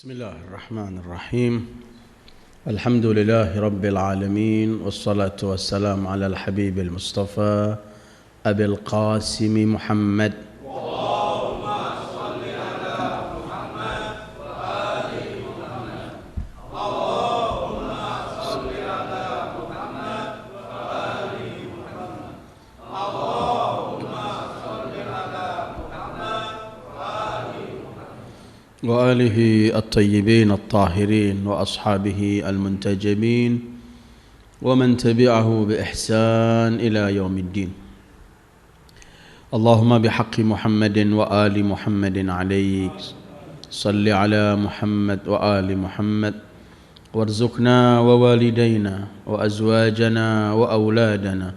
Bismillahirrahmanirrahim. Alhamdulillahi rabbil alamin, wassalatu wassalamu ala al-habibil mustafa Abil Qasim Muhammad. Allahumma salli ala Muhammad wa ali Muhammad. Allahumma salli ala Muhammad wa ali Muhammad. Allahumma salli ala Muhammad wa ali Muhammad. Wa alihi at-tayyibin at-tahirin wa ashabihi al-muntajabin wa man tabi'ahu bi ihsan ila yaumiddin. Allahumma bihaqqi Muhammadin wa ali Muhammadin alaik salli ala Muhammad wa ali Muhammad warzuqna wa walidayna wa azwajana wa awladana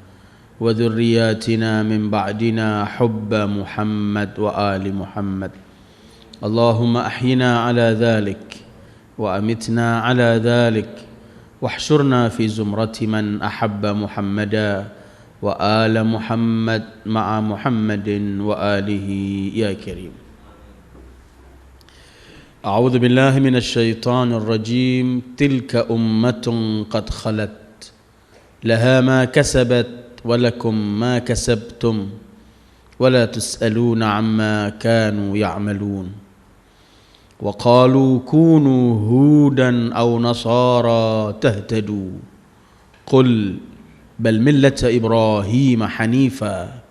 wa dhurriyyatina min ba'dina hubba Muhammad wa ali Muhammad. Allahumma ahyina ala dhalik wa amitna ala dhalik wahsyurna fi zumrati man ahabba Muhammadan wa ala Muhammad ma'a Muhammadin wa alihi ya karim. A'udzu billahi minasy syaithanir rajim. Tilka ummatun qad khalat laha ma kasabat wa lakum ma kasabtum wa la tus'aluna amma kanu ya'malun. Wa qalu kunu hudan aw nasara tahtadu qul bal millata Ibrahim hanifa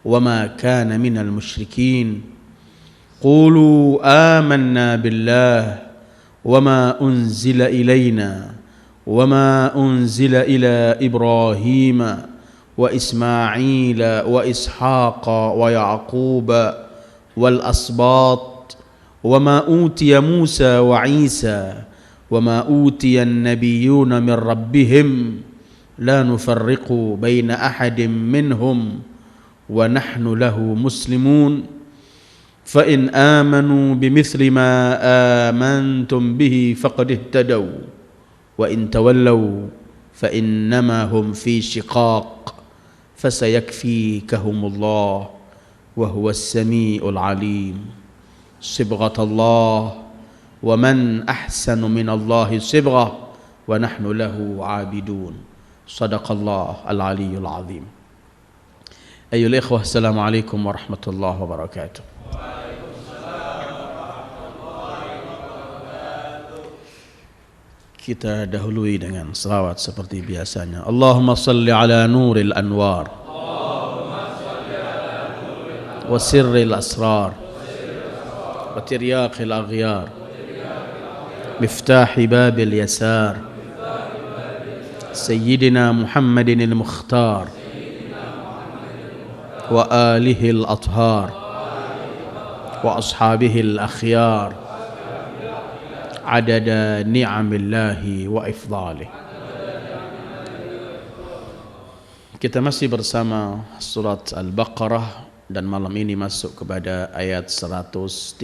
wama kana minal musyrikin. Qulu amanna billah wama unzila ilayna wama unzila ila Ibrahim wa Ismaila wa Ishaqa wa Yaquba wal asbat wama utiya Musa wa Isa wama utiya an-nabiyyuna min rabbihim la nufarriqu baina ahadin minhum wa nahnu lahu muslimun. Fa in amanu bimithli ma amantum bihi faqad ihtadaw wa in tawallaw fa innama hum fi shiqaq fasayakfikahumullah wa huwas samiul alim. Sibghatullah wa man ahsanu minallahi sibghah wa nahnu lahu abidun. Sadaqallah al-aliyyul azim. Ayyuhal ikhwah, assalamualaikum warahmatullahi wabarakatuh. Kita dahului dengan selawat seperti biasanya. Allahumma salli ala nuril anwar wa sirril asrar wa tiryaqil aghyar miftahi babil yasar Sayyidina Muhammadin al-Mukhtar wa alihi al-athhar wa ashabihi al-akhyar adada ni'amillahi wa ifdalih. Kita masih bersama surat Al-Baqarah dan malam ini masuk kepada ayat 134.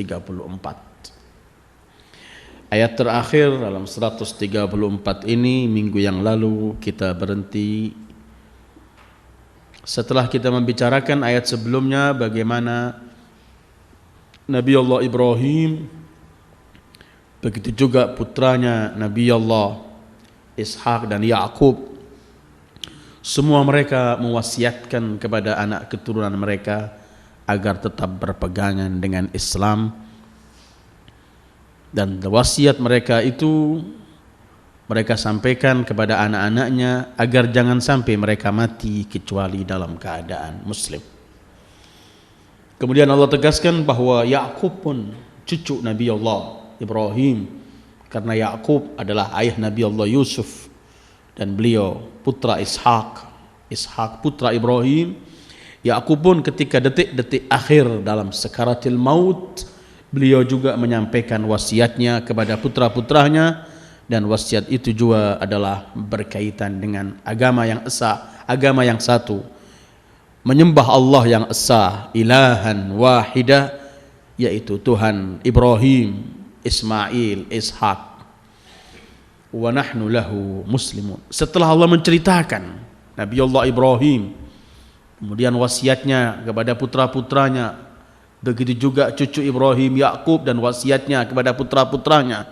Ayat terakhir dalam 134 ini minggu yang lalu kita berhenti setelah kita membicarakan ayat sebelumnya bagaimana Nabi Allah Ibrahim, begitu juga putranya Nabi Allah Ishaq dan Yaqub, semua mereka mewasiatkan kepada anak keturunan mereka agar tetap berpegangan dengan Islam. Dan wasiat mereka itu mereka sampaikan kepada anak-anaknya agar jangan sampai mereka mati kecuali dalam keadaan muslim. Kemudian Allah tegaskan bahwa Yaqub pun cucu Nabi Allah Ibrahim, karena Yaqub adalah ayah Nabi Allah Yusuf dan beliau putra Ishaq, Ishaq putra Ibrahim. Yaqub pun ketika detik-detik akhir dalam sakaratil maut, beliau juga menyampaikan wasiatnya kepada putra-putranya, dan wasiat itu juga adalah berkaitan dengan agama yang esa, agama yang satu, menyembah Allah yang esa, ilahan wahidah, yaitu Tuhan Ibrahim, Ismail, Ishaq. Wa nahnu lahu muslimun. Setelah Allah menceritakan Nabi Allah Ibrahim, kemudian wasiatnya kepada putra-putranya Begitu juga cucu Ibrahim, Yakub, dan wasiatnya kepada putra-putranya.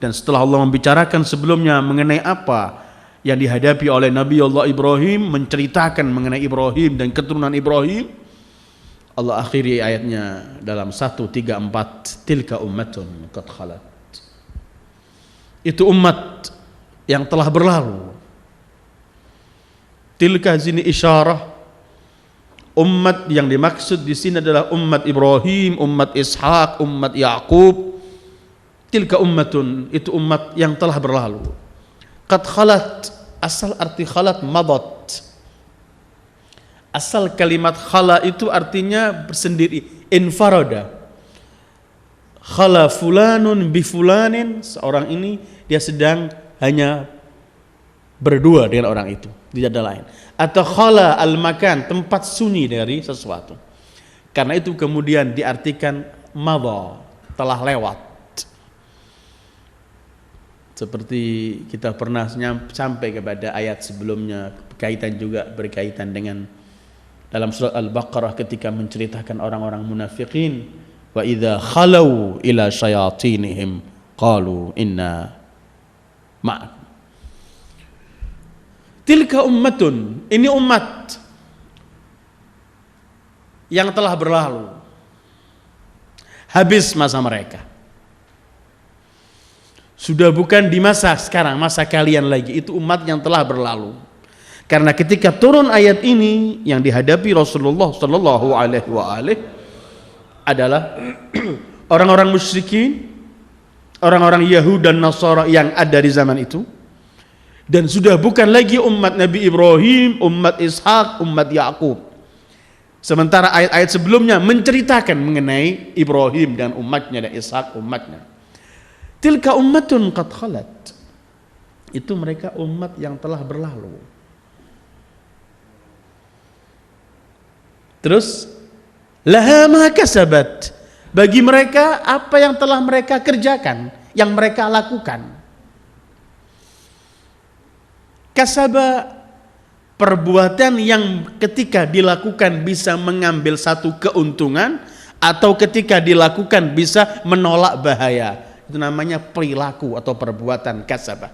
Dan setelah Allah membicarakan sebelumnya mengenai apa yang dihadapi oleh Nabi Allah Ibrahim, menceritakan mengenai Ibrahim dan keturunan Ibrahim, Allah akhiri ayatnya dalam 134, tilka ummatun qad khalat. Itu umat yang telah berlalu. Tilka sini isyarah, umat yang dimaksud di sini adalah umat Ibrahim, umat Ishak, umat Yakub. Tilka ummatun, itu umat yang telah berlalu. Qad khalat, asal arti khalat madat. Asal kalimat khala itu artinya bersendiri, infarada. Khala fulanun bi fulanin, seorang ini dia sedang hanya berdua dengan orang itu, tidak ada lain. Atau khala al-makan, tempat sunyi dari sesuatu. Karena itu kemudian diartikan madha, telah lewat. Seperti kita pernah sampai kepada ayat sebelumnya, berkaitan dengan dalam surat Al-Baqarah ketika menceritakan orang-orang munafikin, wa idza khalau ila syayatinihim qalu inna ma'akum. Tilka ummatun, ini umat yang telah berlalu, habis masa mereka. Sudah bukan di masa sekarang, masa kalian lagi. Itu umat yang telah berlalu. Karena ketika turun ayat ini yang dihadapi Rasulullah sallallahu alaihi wasallam adalah orang-orang musyrikin, orang-orang Yahudi dan Nasara yang ada di zaman itu. Dan sudah bukan lagi umat Nabi Ibrahim, umat Ishak, umat Yakub. Sementara ayat-ayat sebelumnya menceritakan mengenai Ibrahim dan umatnya dan Ishak umatnya. Tilka ummatun qad khalat. Itu mereka umat yang telah berlalu. Terus laha ma kasabat. Bagi mereka apa yang telah mereka kerjakan, yang mereka lakukan. Kasaba, perbuatan yang ketika dilakukan bisa mengambil satu keuntungan atau ketika dilakukan bisa menolak bahaya. Itu namanya perilaku atau perbuatan kasaba.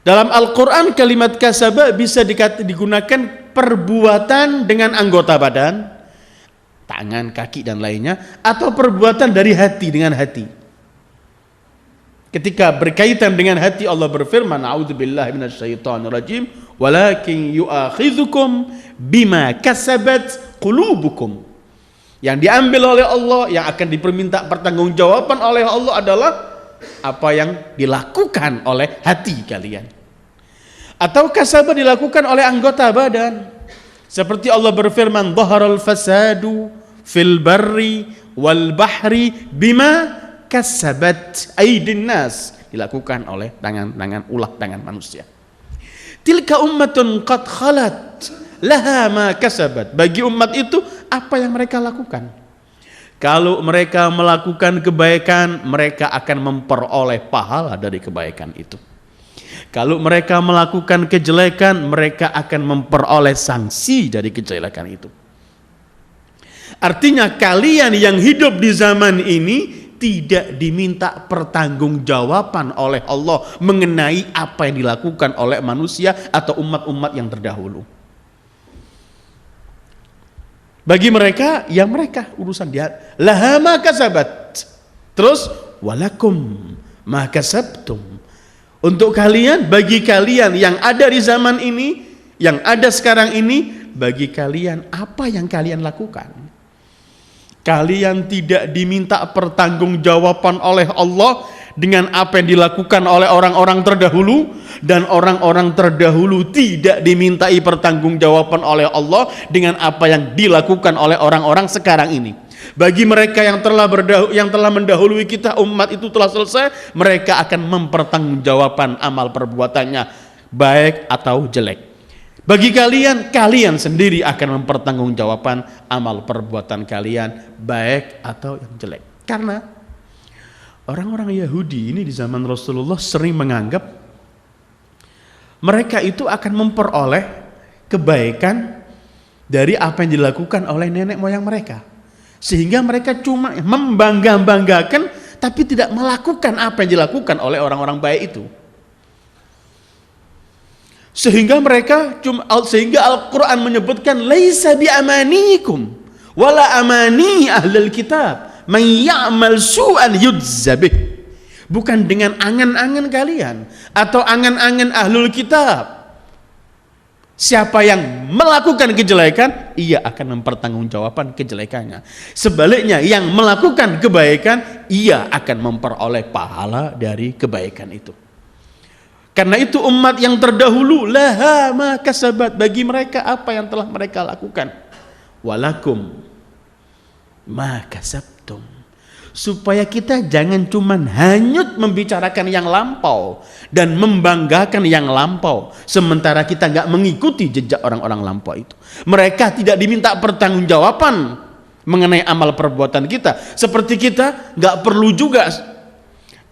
Dalam Al-Quran kalimat kasaba bisa digunakan perbuatan dengan anggota badan, tangan, kaki dan lainnya, atau perbuatan dari hati dengan hati. Ketika berkaitan dengan hati Allah berfirman, a'udzubillahi minasyaitonirrajim, walakin yu'akhidzukum bima kasabat qulubukum. Yang diambil oleh Allah, yang akan diperminta pertanggungjawaban oleh Allah adalah apa yang dilakukan oleh hati kalian. Atau kasabah dilakukan oleh anggota badan. Seperti Allah berfirman, dhaharal fasadu fil barri wal bahri bima kasabat aydin nas, dilakukan oleh tangan-tangan ulah tangan manusia. Tilka ummatun qad khalat laha ma kasabat. Bagi umat itu apa yang mereka lakukan. Kalau mereka melakukan kebaikan, mereka akan memperoleh pahala dari kebaikan itu. Kalau mereka melakukan kejelekan, mereka akan memperoleh sanksi dari kejelekan itu. Artinya kalian yang hidup di zaman ini tidak diminta pertanggungjawaban oleh Allah mengenai apa yang dilakukan oleh manusia atau umat-umat yang terdahulu. Bagi mereka, ya mereka urusan dia. Laha ma kasabat. Terus walakum ma kasabtum. Untuk kalian, bagi kalian yang ada di zaman ini, yang ada sekarang ini, bagi kalian apa yang kalian lakukan. Kalian tidak diminta pertanggungjawaban oleh Allah dengan apa yang dilakukan oleh orang-orang terdahulu, dan orang-orang terdahulu tidak dimintai pertanggungjawaban oleh Allah dengan apa yang dilakukan oleh orang-orang sekarang ini. Bagi mereka yang telah mendahului kita, umat itu telah selesai, mereka akan mempertanggungjawabkan amal perbuatannya baik atau jelek. Bagi kalian, kalian sendiri akan mempertanggungjawabkan amal perbuatan kalian baik atau yang jelek. Karena orang-orang Yahudi ini di zaman Rasulullah sering menganggap mereka itu akan memperoleh kebaikan dari apa yang dilakukan oleh nenek moyang mereka. Sehingga mereka cuma membangga-banggakan tapi tidak melakukan apa yang dilakukan oleh orang-orang baik itu. Sehingga Al-Quran menyebutkan laisa bi amanikum wala amani ahlul kitab man ya'mal su'an yujza bih. Bukan dengan angan-angan kalian atau angan-angan ahlul kitab. Siapa yang melakukan kejelekan, ia akan mempertanggungjawabkan kejelekannya. Sebaliknya, yang melakukan kebaikan, ia akan memperoleh pahala dari kebaikan itu. Karena itu umat yang terdahulu, laha ma kasabat, bagi mereka apa yang telah mereka lakukan. Walakum ma kasabtum. Supaya kita jangan cuman hanyut membicarakan yang lampau dan membanggakan yang lampau, sementara kita nggak mengikuti jejak orang-orang lampau itu. Mereka tidak diminta pertanggungjawaban mengenai amal perbuatan kita, seperti kita nggak perlu juga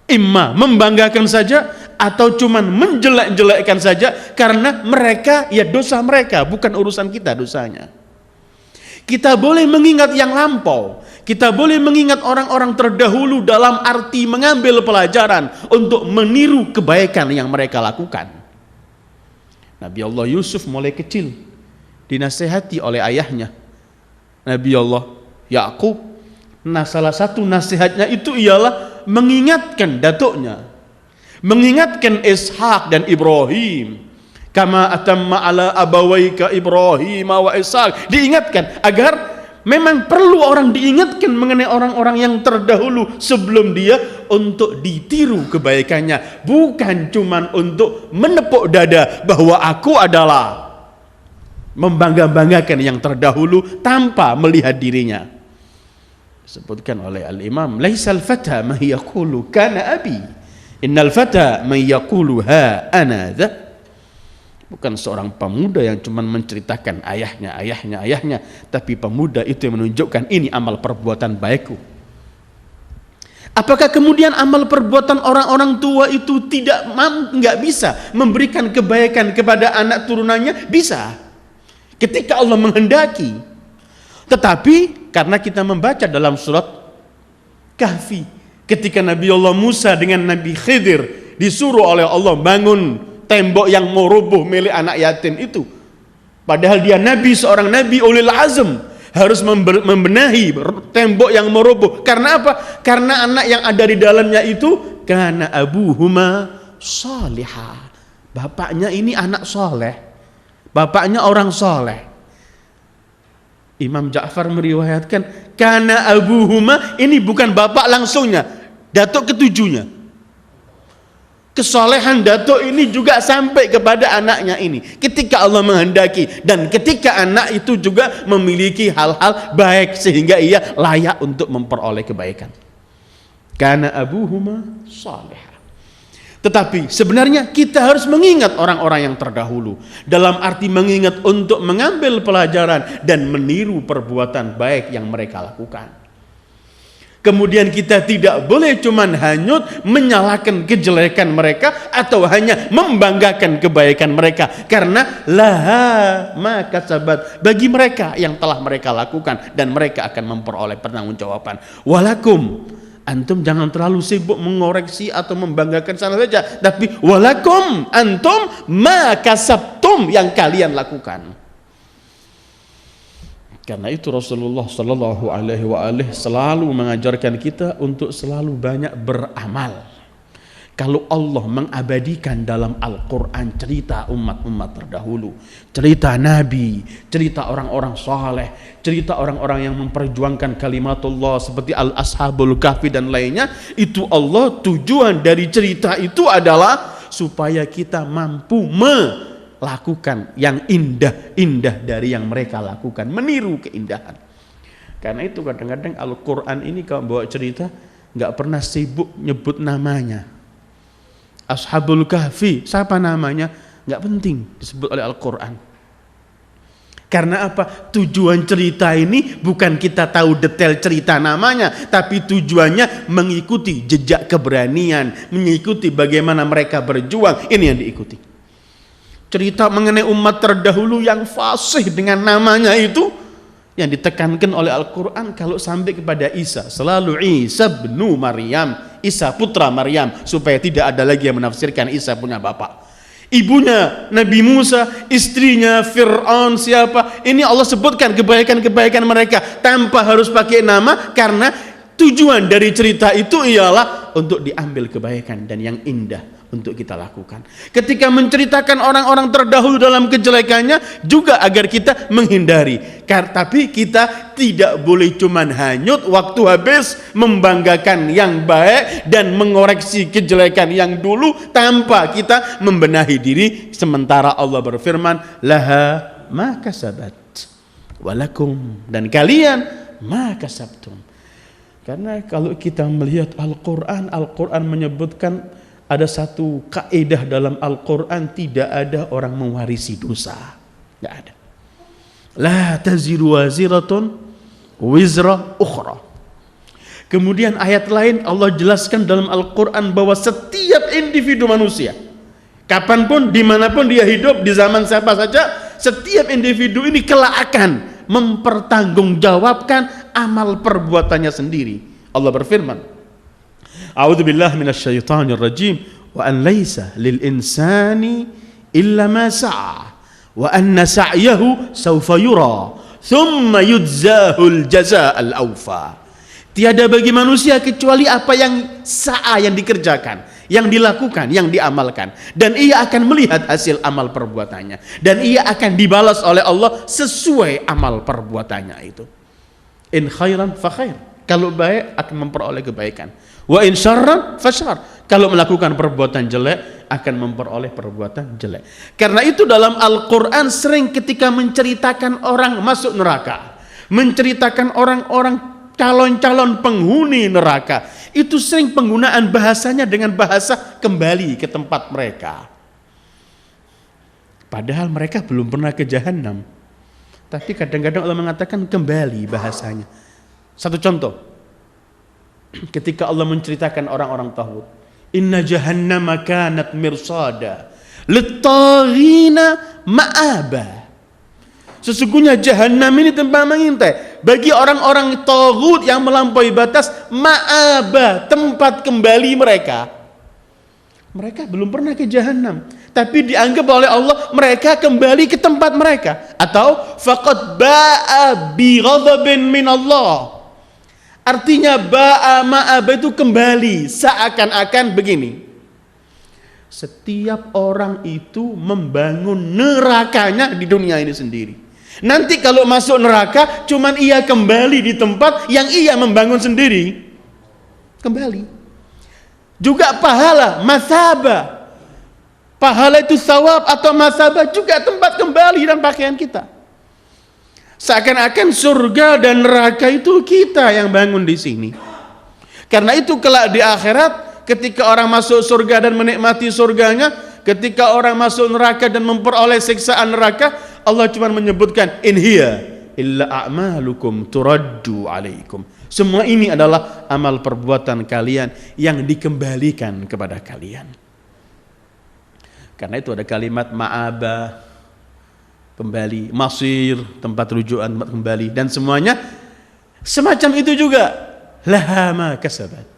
imma membanggakan saja atau cuman menjelek-jelekkan saja, karena mereka ya dosa mereka, bukan urusan kita dosanya. Kita boleh mengingat yang lampau, kita boleh mengingat orang-orang terdahulu dalam arti mengambil pelajaran untuk meniru kebaikan yang mereka lakukan. Nabi Allah Yusuf mulai kecil dinasihati oleh ayahnya Nabi Allah Yakub. Nah, salah satu nasihatnya itu ialah mengingatkan datuknya, mengingatkan Ishak dan Ibrahim. Kama atamma ala abawaika Ibrahim wa Ishaq, diingatkan agar memang perlu orang diingatkan mengenai orang-orang yang terdahulu sebelum dia untuk ditiru kebaikannya, bukan cuman untuk menepuk dada bahwa aku adalah membangga-banggakan yang terdahulu tanpa melihat dirinya. Disebutkan oleh al-Imam, laisal fata man yaqulu kana abi, innal fata man yaqulu ha ana dha. Bukan seorang pemuda yang cuma menceritakan ayahnya, tapi pemuda itu yang menunjukkan ini amal perbuatan baikku. Apakah kemudian amal perbuatan orang-orang tua itu nggak bisa memberikan kebaikan kepada anak turunannya? Bisa, ketika Allah menghendaki. Tetapi karena kita membaca dalam surat Kahfi, ketika Nabi Allah Musa dengan Nabi Khidir disuruh oleh Allah bangun tembok yang mau roboh milik anak yatim itu, padahal dia nabi, seorang nabi ulil azm, harus membenahi tembok yang mau roboh. Karena apa? Karena anak yang ada di dalamnya itu kana abuhuma salihah, bapaknya ini anak soleh, bapaknya orang soleh. Imam Ja'far meriwayatkan kana abuhuma, ini bukan bapak langsungnya, datuk ketujuhnya. Kesolehan datuk ini juga sampai kepada anaknya ini ketika Allah menghendaki, dan ketika anak itu juga memiliki hal-hal baik sehingga ia layak untuk memperoleh kebaikan. Karena abuhuma salihah. Tetapi sebenarnya kita harus mengingat orang-orang yang terdahulu, dalam arti mengingat untuk mengambil pelajaran dan meniru perbuatan baik yang mereka lakukan. Kemudian kita tidak boleh cuman hanyut menyalahkan kejelekan mereka atau hanya membanggakan kebaikan mereka, karena laha ma kasabat, bagi mereka yang telah mereka lakukan dan mereka akan memperoleh pertanggungjawaban. Walakum, antum jangan terlalu sibuk mengoreksi atau membanggakan sana saja, tapi walakum antum ma kasabtum, yang kalian lakukan. Karena itu Rasulullah Shallallahu Alaihi Wasallam selalu mengajarkan kita untuk selalu banyak beramal. Kalau Allah mengabadikan dalam Al-Quran cerita umat-umat terdahulu, cerita Nabi, cerita orang-orang saleh, cerita orang-orang yang memperjuangkan kalimatullah seperti Al-Ashabul Kahfi dan lainnya, itu Allah tujuan dari cerita itu adalah supaya kita mampu lakukan yang indah-indah dari yang mereka lakukan, meniru keindahan. Karena itu kadang-kadang Al-Quran ini kalau bawa cerita nggak pernah sibuk nyebut namanya. Ashabul Kahfi, siapa namanya? Nggak penting disebut oleh Al-Quran. Karena apa? Tujuan cerita ini bukan kita tahu detail cerita namanya, tapi tujuannya mengikuti jejak keberanian, mengikuti bagaimana mereka berjuang. Ini yang diikuti. Cerita mengenai umat terdahulu yang fasih dengan namanya itu, yang ditekankan oleh Al-Quran kalau sampai kepada Isa, selalu Isa bin Maryam, Isa putra Maryam, supaya tidak ada lagi yang menafsirkan Isa punya bapak. Ibunya Nabi Musa, istrinya Fir'aun siapa, ini Allah sebutkan kebaikan-kebaikan mereka tanpa harus pakai nama, karena tujuan dari cerita itu ialah untuk diambil kebaikan dan yang indah untuk kita lakukan. Ketika menceritakan orang-orang terdahulu dalam kejelekannya juga agar kita menghindari. Tapi kita tidak boleh cuman hanyut waktu habis membanggakan yang baik dan mengoreksi kejelekan yang dulu tanpa kita membenahi diri. Sementara Allah berfirman, laha ma kasabat walakum, dan kalian ma kasabtum. Karena kalau kita melihat Al-Quran, Al-Quran menyebutkan ada satu kaidah dalam Al-Quran, tidak ada orang mewarisi dosa, tidak ada. La taziru waziratun wizra ukhra. Kemudian ayat lain Allah jelaskan dalam Al-Quran bahwa setiap individu manusia, kapanpun, dimanapun dia hidup, di zaman siapa saja, setiap individu ini kelak akan mempertanggungjawabkan amal perbuatannya sendiri. Allah berfirman, A'udzu billahi minasyaitonir rajim, wa an laisa lil insani illa ma sa'a wa anna sa'yahu sawfa yura thumma yudzahul jazaa'al awfa. Tiada bagi manusia kecuali apa yang sa'a, yang dikerjakan, yang dilakukan, yang diamalkan, dan ia akan melihat hasil amal perbuatannya, dan ia akan dibalas oleh Allah sesuai amal perbuatannya itu. In khairan fa khair, kalau baik akan memperoleh kebaikan. Wa in syarran fa syarr, kalau melakukan perbuatan jelek akan memperoleh perbuatan jelek. Karena itu dalam Al-Quran sering ketika menceritakan orang masuk neraka, menceritakan orang-orang calon-calon penghuni neraka, itu sering penggunaan bahasanya dengan bahasa kembali ke tempat mereka. Padahal mereka belum pernah ke jahanam, tapi kadang-kadang Allah mengatakan kembali bahasanya. Satu contoh, ketika Allah menceritakan orang-orang tauhid, inna jahannama kanat mirsada lit-taghina ma'aba. Sesungguhnya jahanam ini tempat mengintai bagi orang-orang tauhid yang melampaui batas, ma'aba, tempat kembali mereka. Mereka belum pernah ke jahanam, tapi dianggap oleh Allah mereka kembali ke tempat mereka. Atau faqad ba'a bi ghadabin min Allah. Artinya ba'a ma'aba itu kembali, seakan-akan begini. Setiap orang itu membangun nerakanya di dunia ini sendiri. Nanti kalau masuk neraka, cuman ia kembali di tempat yang ia membangun sendiri. Kembali. Juga pahala, masabah. Pahala itu sawab atau masabah juga tempat kembali dan pakaian kita. Seakan-akan surga dan neraka itu kita yang bangun di sini. Karena itu kelak di akhirat, ketika orang masuk surga dan menikmati surganya, ketika orang masuk neraka dan memperoleh siksaan neraka, Allah cuma menyebutkan in hiya illa a'malukum turaddu alaikum. Semua ini adalah amal perbuatan kalian yang dikembalikan kepada kalian. Karena itu ada kalimat ma'aba, kembali, masir, tempat rujukan, tempat kembali, dan semuanya semacam itu juga. Laha ma kasabat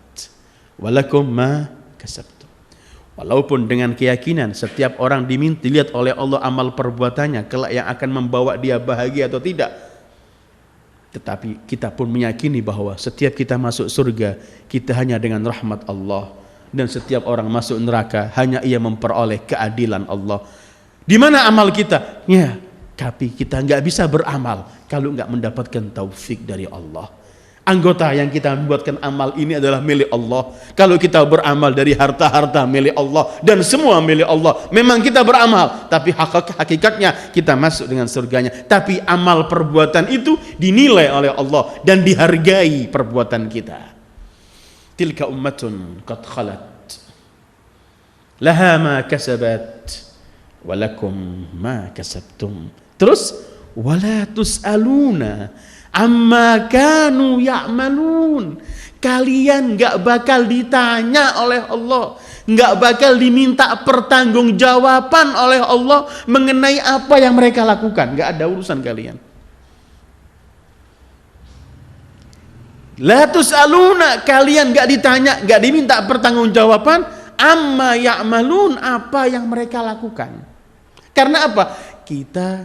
walakum ma kasabtum. Walaupun dengan keyakinan setiap orang dilihat oleh Allah amal perbuatannya kelak yang akan membawa dia bahagia atau tidak, tetapi kita pun meyakini bahwa setiap kita masuk surga kita hanya dengan rahmat Allah, dan setiap orang masuk neraka hanya ia memperoleh keadilan Allah. Di mana amal kita? Ya, tapi kita nggak bisa beramal kalau nggak mendapatkan taufik dari Allah. Anggota yang kita membuatkan amal ini adalah milik Allah. Kalau kita beramal dari harta-harta milik Allah dan semua milik Allah, memang kita beramal, tapi hakikatnya kita masuk dengan surganya. Tapi amal perbuatan itu dinilai oleh Allah dan dihargai perbuatan kita. Tilka ummatun qad khalat laha ma kasabat walakum ma kasabtum. Terus wala tus'aluna amma kanu ya'malun. Kalian enggak bakal ditanya oleh Allah, enggak bakal diminta pertanggungjawaban oleh Allah mengenai apa yang mereka lakukan. Enggak ada urusan kalian. La tus'aluna, kalian gak ditanya, gak diminta pertanggungjawaban, amma ya'malun, apa yang mereka lakukan. Karena apa? Kita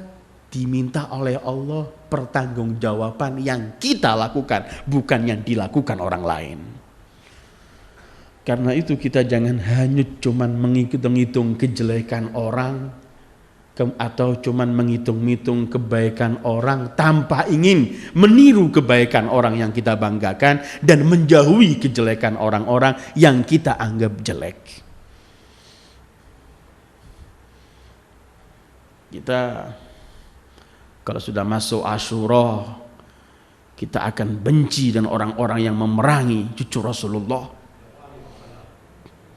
diminta oleh Allah pertanggungjawaban yang kita lakukan, bukan yang dilakukan orang lain. Karena itu kita jangan hanyut cuman menghitung-hitung kejelekan orang, atau cuman menghitung-hitung kebaikan orang tanpa ingin meniru kebaikan orang yang kita banggakan dan menjauhi kejelekan orang-orang yang kita anggap jelek. Kita kalau sudah masuk Asyura, kita akan benci dengan orang-orang yang memerangi cucu Rasulullah.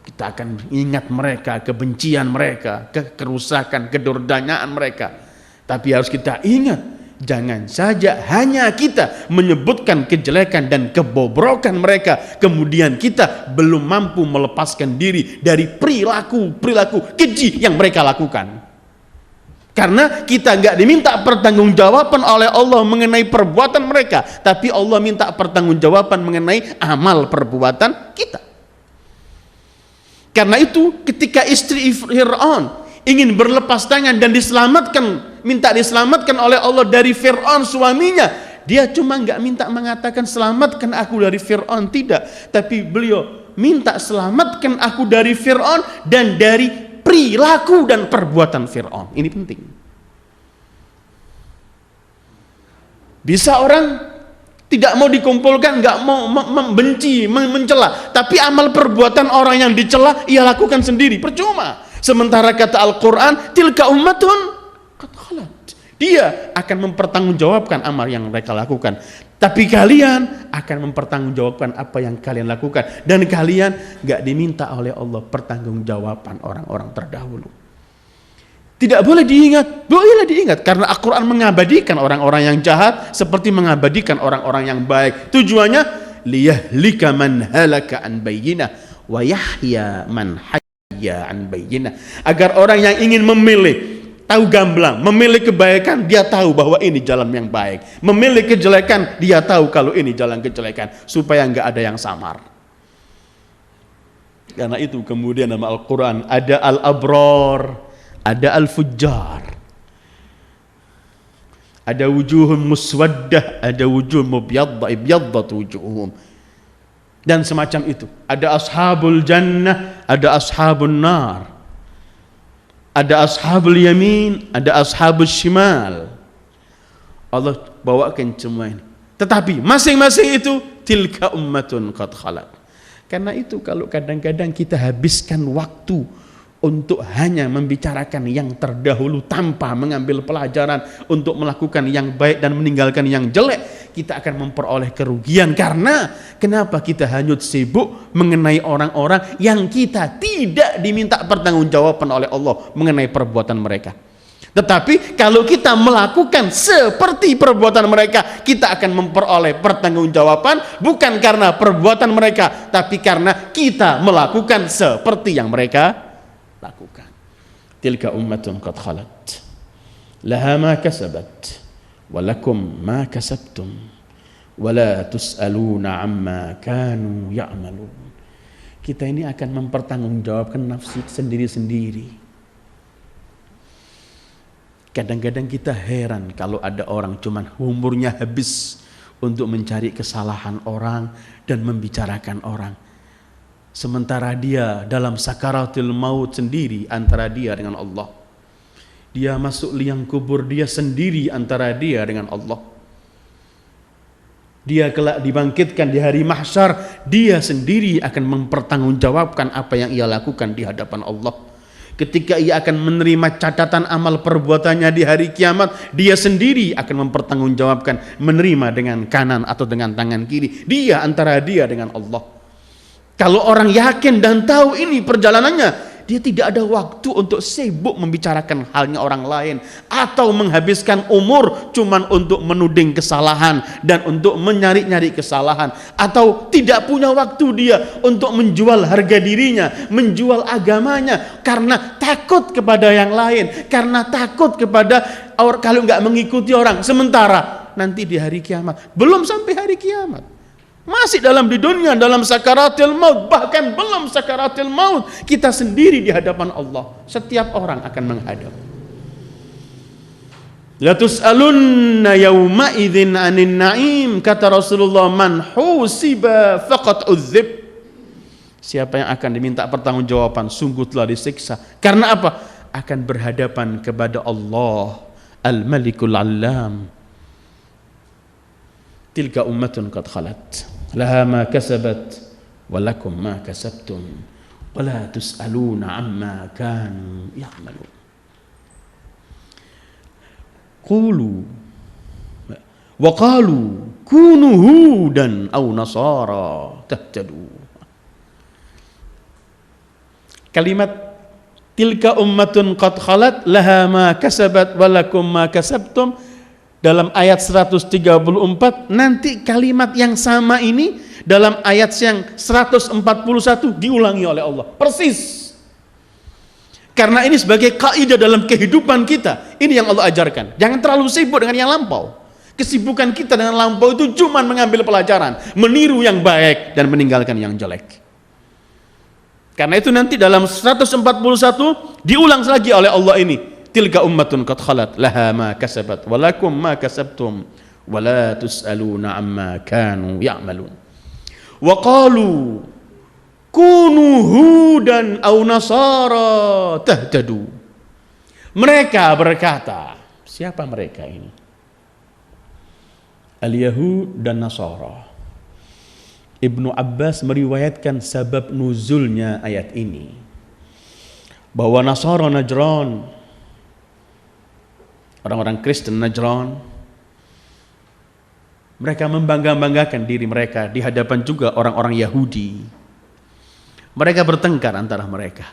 Kita akan ingat mereka, kebencian mereka, kerusakan, kedurdanyaan mereka. Tapi harus kita ingat, jangan saja hanya kita menyebutkan kejelekan dan kebobrokan mereka, kemudian kita belum mampu melepaskan diri dari perilaku keji yang mereka lakukan. Karena kita nggak diminta pertanggungjawaban oleh Allah mengenai perbuatan mereka, tapi Allah minta pertanggungjawaban mengenai amal perbuatan kita. Karena itu ketika istri Fir'aun ingin berlepas tangan dan minta diselamatkan oleh Allah dari Fir'aun suaminya, dia cuma nggak minta mengatakan selamatkan aku dari Fir'aun, tidak, tapi beliau minta selamatkan aku dari Fir'aun dan dari perilaku dan perbuatan Fir'aun. Ini penting. Bisa orang tidak mau dikumpulkan, nggak mau membenci, mencela, tapi amal perbuatan orang yang dicela ia lakukan sendiri, percuma. Sementara kata Al-Quran, tilka ummatun qad khalat, dia akan mempertanggungjawabkan amal yang mereka lakukan, tapi kalian akan mempertanggungjawabkan apa yang kalian lakukan, dan kalian nggak diminta oleh Allah pertanggungjawaban orang-orang terdahulu. Tidak boleh diingat, boleh diingat, karena Al-Quran mengabadikan orang-orang yang jahat seperti mengabadikan orang-orang yang baik. Tujuannya liyahlika man halaka an bayyinah wa yahya man hayya an bayyinah, agar orang yang ingin memilih tahu gamblang, memilih kebaikan dia tahu bahwa ini jalan yang baik, memilih kejelekan dia tahu kalau ini jalan kejelekan, supaya enggak ada yang samar. Karena itu kemudian nama Al-Quran ada al-abrar, ada al-fujjar, ada wujuhun muswaddah, ada wujuhun mubyaddah, ibyaddat wujuhum, dan semacam itu. Ada ashabul jannah, ada ashabun nar, ada ashabul yamin, ada ashabul shimal. Allah bawakan semua ini, tetapi masing-masing itu tilka ummatun qad khalat. Karena itu kalau kadang-kadang kita habiskan waktu untuk hanya membicarakan yang terdahulu tanpa mengambil pelajaran untuk melakukan yang baik dan meninggalkan yang jelek, kita akan memperoleh kerugian. Karena kenapa kita hanyut sibuk mengenai orang-orang yang kita tidak diminta pertanggungjawaban oleh Allah mengenai perbuatan mereka. Tetapi kalau kita melakukan seperti perbuatan mereka, kita akan memperoleh pertanggungjawaban bukan karena perbuatan mereka, tapi karena kita melakukan seperti yang mereka lakukan. Tilka ummatun qad khalat laha ma kasabat wa lakum ma kasabtum wa la tus'aluna amma kanu ya'malun. Kita ini akan mempertanggungjawabkan nafsu sendiri-sendiri. Kadang-kadang kita heran kalau ada orang cuman umurnya habis untuk mencari kesalahan orang dan membicarakan orang, sementara dia dalam sakaratul maut sendiri antara dia dengan Allah. Dia masuk liang kubur dia sendiri antara dia dengan Allah. Dia kelak dibangkitkan di hari mahsyar, dia sendiri akan mempertanggungjawabkan apa yang ia lakukan di hadapan Allah. Ketika ia akan menerima catatan amal perbuatannya di hari kiamat, dia sendiri akan mempertanggungjawabkan, menerima dengan kanan atau dengan tangan kiri. Dia antara dia dengan Allah. Kalau orang yakin dan tahu ini perjalanannya, dia tidak ada waktu untuk sibuk membicarakan halnya orang lain atau menghabiskan umur cuman untuk menuding kesalahan dan untuk menyari-nyari kesalahan, atau tidak punya waktu dia untuk menjual harga dirinya, menjual agamanya karena takut kepada yang lain, karena takut kepada kalau nggak mengikuti orang. Sementara nanti di hari kiamat, belum sampai hari kiamat, Masih di dunia, dalam sakaratil maut, bahkan belum sakaratil maut, kita sendiri di hadapan Allah. Setiap orang akan menghadap. La tus'alunna yawma idzin 'anin na'im, kata Rasulullah, man husiba faqad udzib. Siapa yang akan diminta pertanggungjawaban sungguh telah disiksa. Karena apa? Akan berhadapan kepada Allah Al-Malikul 'Allam. Tilka ummatun qad khalat laha ma kasabat wa lakum ma kasabtum wa la tus'aluna amma kanu ya'malun. Qulu wa qalu kunu hudan aw nasara tahtadu. Kalimat tilka ummatun qad khalat laha ma kasabat wa lakum ma kasabtum dalam ayat 134, nanti kalimat yang sama ini dalam ayat yang 141 diulangi oleh Allah. Persis. Karena ini sebagai kaidah dalam kehidupan kita. Ini yang Allah ajarkan. Jangan terlalu sibuk dengan yang lampau. Kesibukan kita dengan lampau itu cuma mengambil pelajaran, meniru yang baik dan meninggalkan yang jelek. Karena itu nanti dalam 141 diulang lagi oleh Allah ini. Tilka ummatun qad khalat laha ma kasabat wa lakum ma kasabtum wa la tus'aluna amma kanu ya'malun. Wa qalu kunu hudan aw nasara tahtadu. Mereka berkata, siapa mereka ini? Al-Yahud dan Nasara. Ibnu Abbas meriwayatkan sebab nuzulnya ayat ini, bahwa Nasara Najran, orang-orang Kristen Najran, mereka membangga-banggakan diri mereka di hadapan juga orang-orang Yahudi. Mereka bertengkar antara mereka.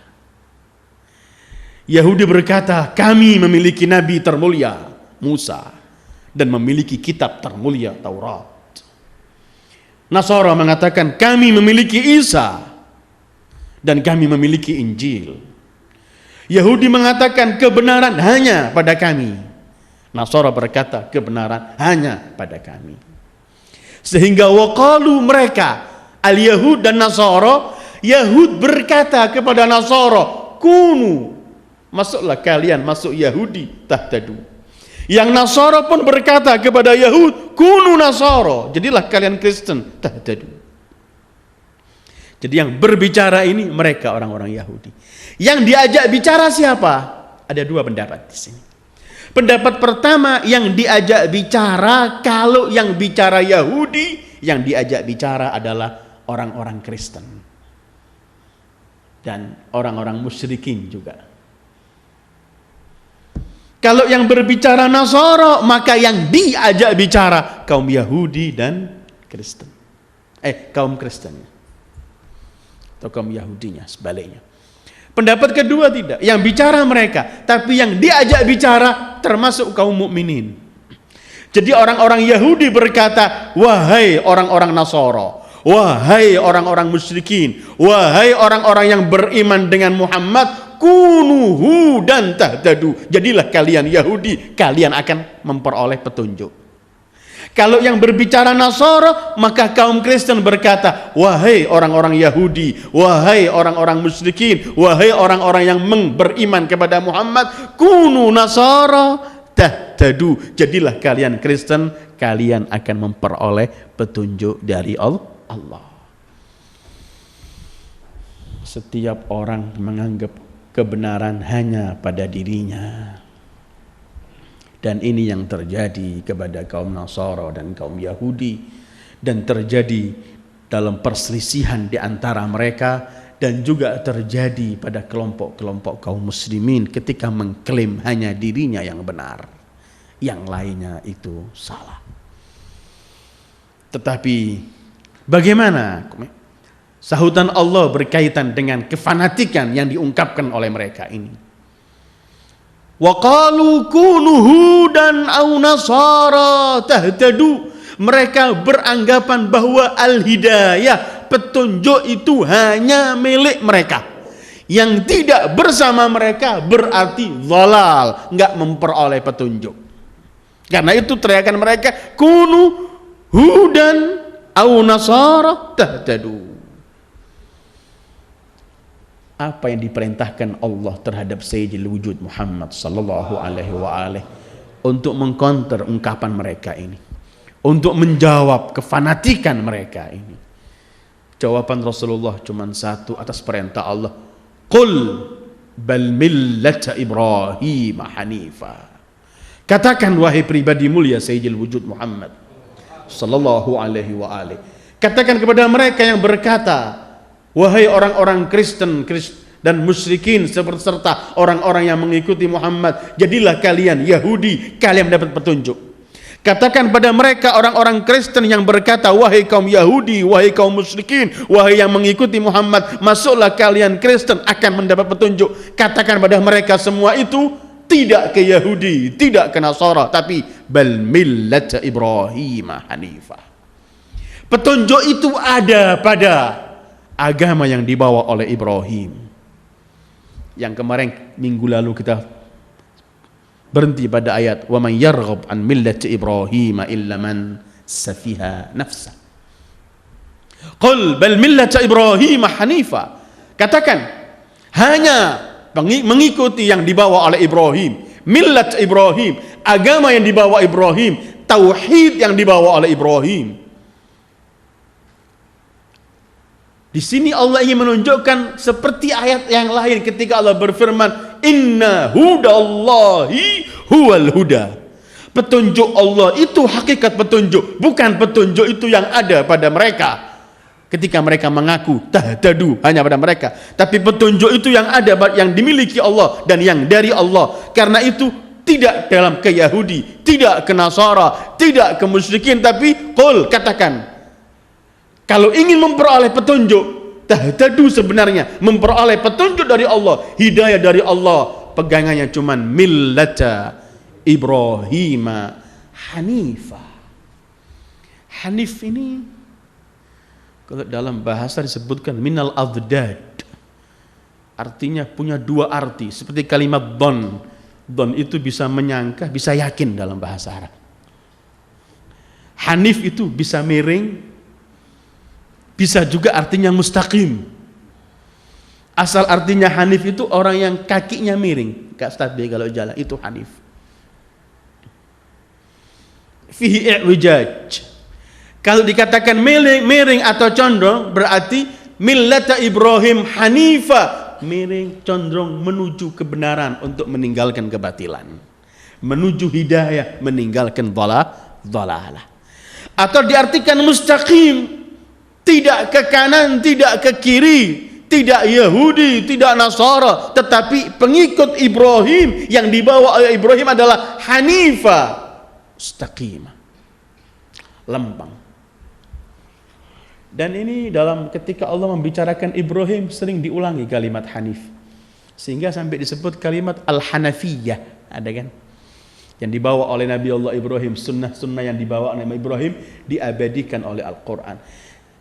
Yahudi berkata, kami memiliki nabi termulia Musa dan memiliki kitab termulia Taurat. Nasara mengatakan, kami memiliki Isa dan kami memiliki Injil. Yahudi mengatakan kebenaran hanya pada kami. Nasara berkata kebenaran hanya pada kami. Sehingga waqalu mereka, al-Yahud dan Nasara, Yahud berkata kepada Nasara, kunu, masuklah kalian masuk Yahudi, tahtadu. Yang Nasara pun berkata kepada Yahud, kunu Nasara, jadilah kalian Kristen, tahtadu. Jadi yang berbicara ini mereka orang-orang Yahudi. Yang diajak bicara siapa? Ada dua pendapat di sini. Pendapat pertama, yang diajak bicara, kalau yang bicara Yahudi, yang diajak bicara adalah orang-orang Kristen dan orang-orang musyrikin juga. Kalau yang berbicara Nasara, maka yang diajak bicara kaum Yahudi dan Kristen. Kaum Kristen atau kaum Yahudinya, sebaliknya. Pendapat kedua tidak, yang bicara mereka, tapi yang diajak bicara termasuk kaum mukminin. Jadi orang-orang Yahudi berkata, wahai orang-orang Nasara, wahai orang-orang musyrikin, wahai orang-orang yang beriman dengan Muhammad, kunu hudan tahtadu, jadilah kalian Yahudi, kalian akan memperoleh petunjuk. Kalau yang berbicara Nasara, maka kaum Kristen berkata, wahai orang-orang Yahudi, wahai orang-orang musyrikin, wahai orang-orang yang beriman kepada Muhammad, kunu Nasara tahtadu, jadilah kalian Kristen, kalian akan memperoleh petunjuk dari Allah. Setiap orang menganggap kebenaran hanya pada dirinya. Dan ini yang terjadi kepada kaum Nasara dan kaum Yahudi, dan terjadi dalam perselisihan di antara mereka, dan juga terjadi pada kelompok-kelompok kaum muslimin ketika mengklaim hanya dirinya yang benar, yang lainnya itu salah. Tetapi bagaimana sahutan Allah berkaitan dengan kefanatikan yang diungkapkan oleh mereka ini? Wa qalu kunu hudan aw nasara tahtadu. Mereka beranggapan bahwa al-hidayah, petunjuk itu hanya milik mereka. Yang tidak bersama mereka berarti dhalal, enggak memperoleh petunjuk. Karena itu teriakan mereka, kunu hudan aw nasara tahtadu. Apa yang diperintahkan Allah terhadap Sayyidil Wujud Muhammad sallallahu alaihi wa alihi untuk mengcounter ungkapan mereka ini, untuk menjawab kefanatikan mereka ini. Jawaban Rasulullah cuma satu atas perintah Allah, qul bal millata Ibrahim hanifa. Katakan wahai pribadi mulia Sayyidil Wujud Muhammad sallallahu alaihi wa alihi, katakan kepada mereka yang berkata, wahai orang-orang Kristen dan musyrikin serta orang-orang yang mengikuti Muhammad, jadilah kalian Yahudi, kalian mendapat petunjuk. Katakan pada mereka orang-orang Kristen yang berkata, wahai kaum Yahudi, wahai kaum musyrikin, wahai yang mengikuti Muhammad, masuklah kalian Kristen akan mendapat petunjuk. Katakan pada mereka semua itu tidak ke Yahudi, tidak ke Nasara, tapi bal millata Ibrahim hanifah. Petunjuk itu ada pada agama yang dibawa oleh Ibrahim. Yang kemarin minggu lalu kita berhenti pada ayat wa man yarghab an millati Ibrahim illa man safiha nafsa. Qul bal millata Ibrahim hanifa. Katakan hanya mengikuti yang dibawa oleh Ibrahim, millat Ibrahim, agama yang dibawa Ibrahim, tauhid yang dibawa oleh Ibrahim. Di sini Allah ingin menunjukkan seperti ayat yang lain ketika Allah berfirman, inna hudallahi huwal huda. Petunjuk Allah itu hakikat petunjuk, bukan petunjuk itu yang ada pada mereka ketika mereka mengaku tahtadu hanya pada mereka, tapi petunjuk itu yang ada, yang dimiliki Allah dan yang dari Allah. Karena itu tidak dalam ke Yahudi, tidak ke Nasara, tidak ke musyrikin, tapi qul, katakan, kalau ingin memperoleh petunjuk, tahtadu sebenarnya memperoleh petunjuk dari Allah, hidayah dari Allah, pegangannya cuman millata Ibrahim hanifa. Hanif ini kalau dalam bahasa disebutkan minal adad, artinya punya dua arti, seperti kalimat don. Don itu bisa menyangka, bisa yakin dalam bahasa Arab. Hanif itu bisa miring, bisa juga artinya mustaqim. Asal artinya hanif itu orang yang kakinya miring, gak stabil kalau jalan, itu hanif. Fihi i'wijaj. Kalau dikatakan miring atau condong, berarti millata Ibrahim hanifa, miring condong menuju kebenaran untuk meninggalkan kebatilan, menuju hidayah meninggalkan dhalalah. Atau diartikan mustaqim, tidak ke kanan, tidak ke kiri, tidak Yahudi, tidak Nasara, tetapi pengikut Ibrahim, yang dibawa oleh Ibrahim adalah hanifa, mustaqimah, lempang. Dan ini dalam ketika Allah membicarakan Ibrahim sering diulangi kalimat hanif, sehingga sampai disebut kalimat al-hanafiyah, ada kan, yang dibawa oleh Nabi Allah Ibrahim, sunnah-sunnah yang dibawa oleh Nabi Ibrahim diabadikan oleh Al-Quran.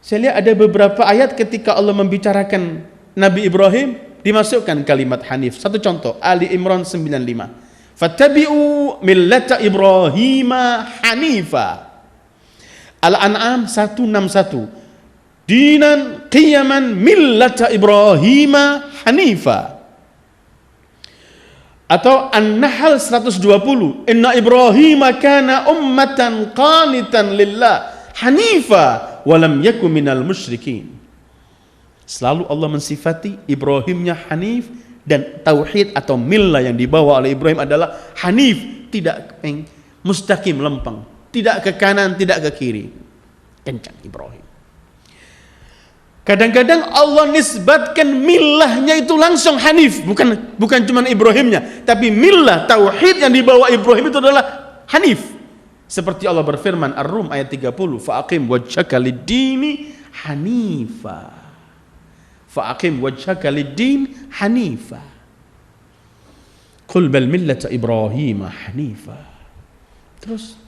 Saya lihat ada beberapa ayat ketika Allah membicarakan Nabi Ibrahim dimasukkan kalimat hanif. Satu contoh, Ali Imran 95, fattabi'u millata Ibrahim hanifa. Al-An'am 161, dinan qiyaman millata Ibrahim hanifa. Atau An-Nahl 120, inna Ibrahim kana ummatan qanitan lillah hanifa walam yakum minal musyrikin. Selalu Allah mensifati Ibrahimnya hanif, dan tauhid atau millah yang dibawa oleh Ibrahim adalah hanif, tidak mustaqim, lempeng, tidak ke kanan, tidak ke kiri, kencang Ibrahim. Kadang-kadang Allah nisbatkan millahnya itu langsung hanif, bukan cuma Ibrahimnya, tapi millah tauhid yang dibawa Ibrahim itu adalah hanif. Seperti Allah berfirman Ar-Rum ayat 30, fa'aqim wajhaka lid-dini hanifa. Fa'aqim wajhaka lid-din hanifa. Qul bal millata Ibrahim hanifa. Terus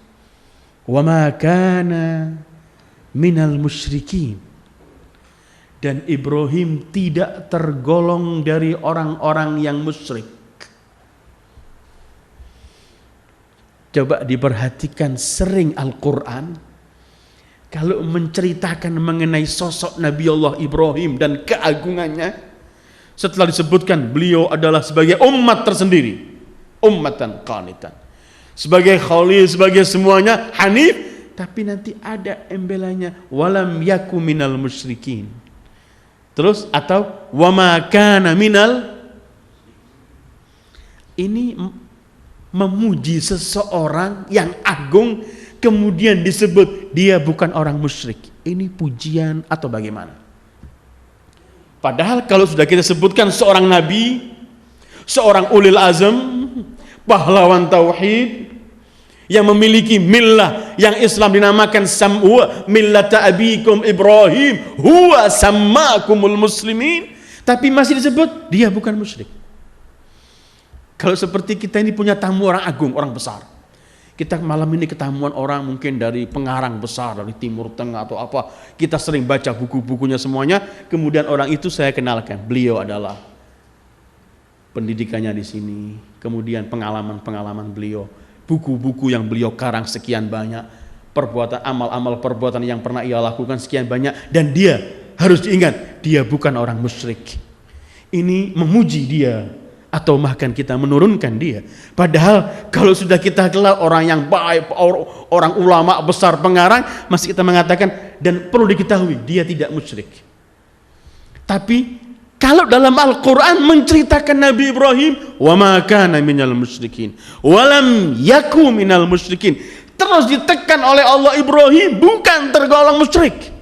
wa ma kana minal musyrikin. Dan Ibrahim tidak tergolong dari orang-orang yang musyrik. Coba diperhatikan, sering Al-Quran kalau menceritakan mengenai sosok Nabi Allah Ibrahim dan keagungannya, setelah disebutkan beliau adalah sebagai umat tersendiri, ummatan qanitan, sebagai khalil, sebagai semuanya hanif, tapi nanti ada embelanya walam yaku minal musyrikin. Terus atau wama kana minal, ini memuji seseorang yang agung, kemudian disebut dia bukan orang musyrik. Ini pujian atau bagaimana? Padahal kalau sudah kita sebutkan seorang nabi, seorang ulil azam, pahlawan tauhid, yang memiliki millah yang Islam dinamakan sam'u millata abikum Ibrahim huwa sammakumul muslimin, tapi masih disebut dia bukan musyrik. Kalau seperti kita ini punya tamu orang agung, orang besar, kita malam ini ketamuan orang mungkin dari pengarang besar dari Timur Tengah atau apa, kita sering baca buku-bukunya semuanya, kemudian orang itu saya kenalkan, beliau adalah pendidikannya di sini, kemudian pengalaman-pengalaman beliau, buku-buku yang beliau karang sekian banyak, perbuatan amal-amal perbuatan yang pernah ia lakukan sekian banyak, dan dia harus diingat dia bukan orang musyrik. Ini memuji dia atau bahkan kita menurunkan dia. Padahal kalau sudah kita kenal orang yang baik, orang ulama besar pengarang, masih kita mengatakan, dan perlu diketahui dia tidak musyrik. Tapi kalau dalam Al-Quran menceritakan Nabi Ibrahim, wa ma kana minal musyrikin wa lam yaku minal musyrikin, terus ditekan oleh Allah, Ibrahim bukan tergolong musyrik.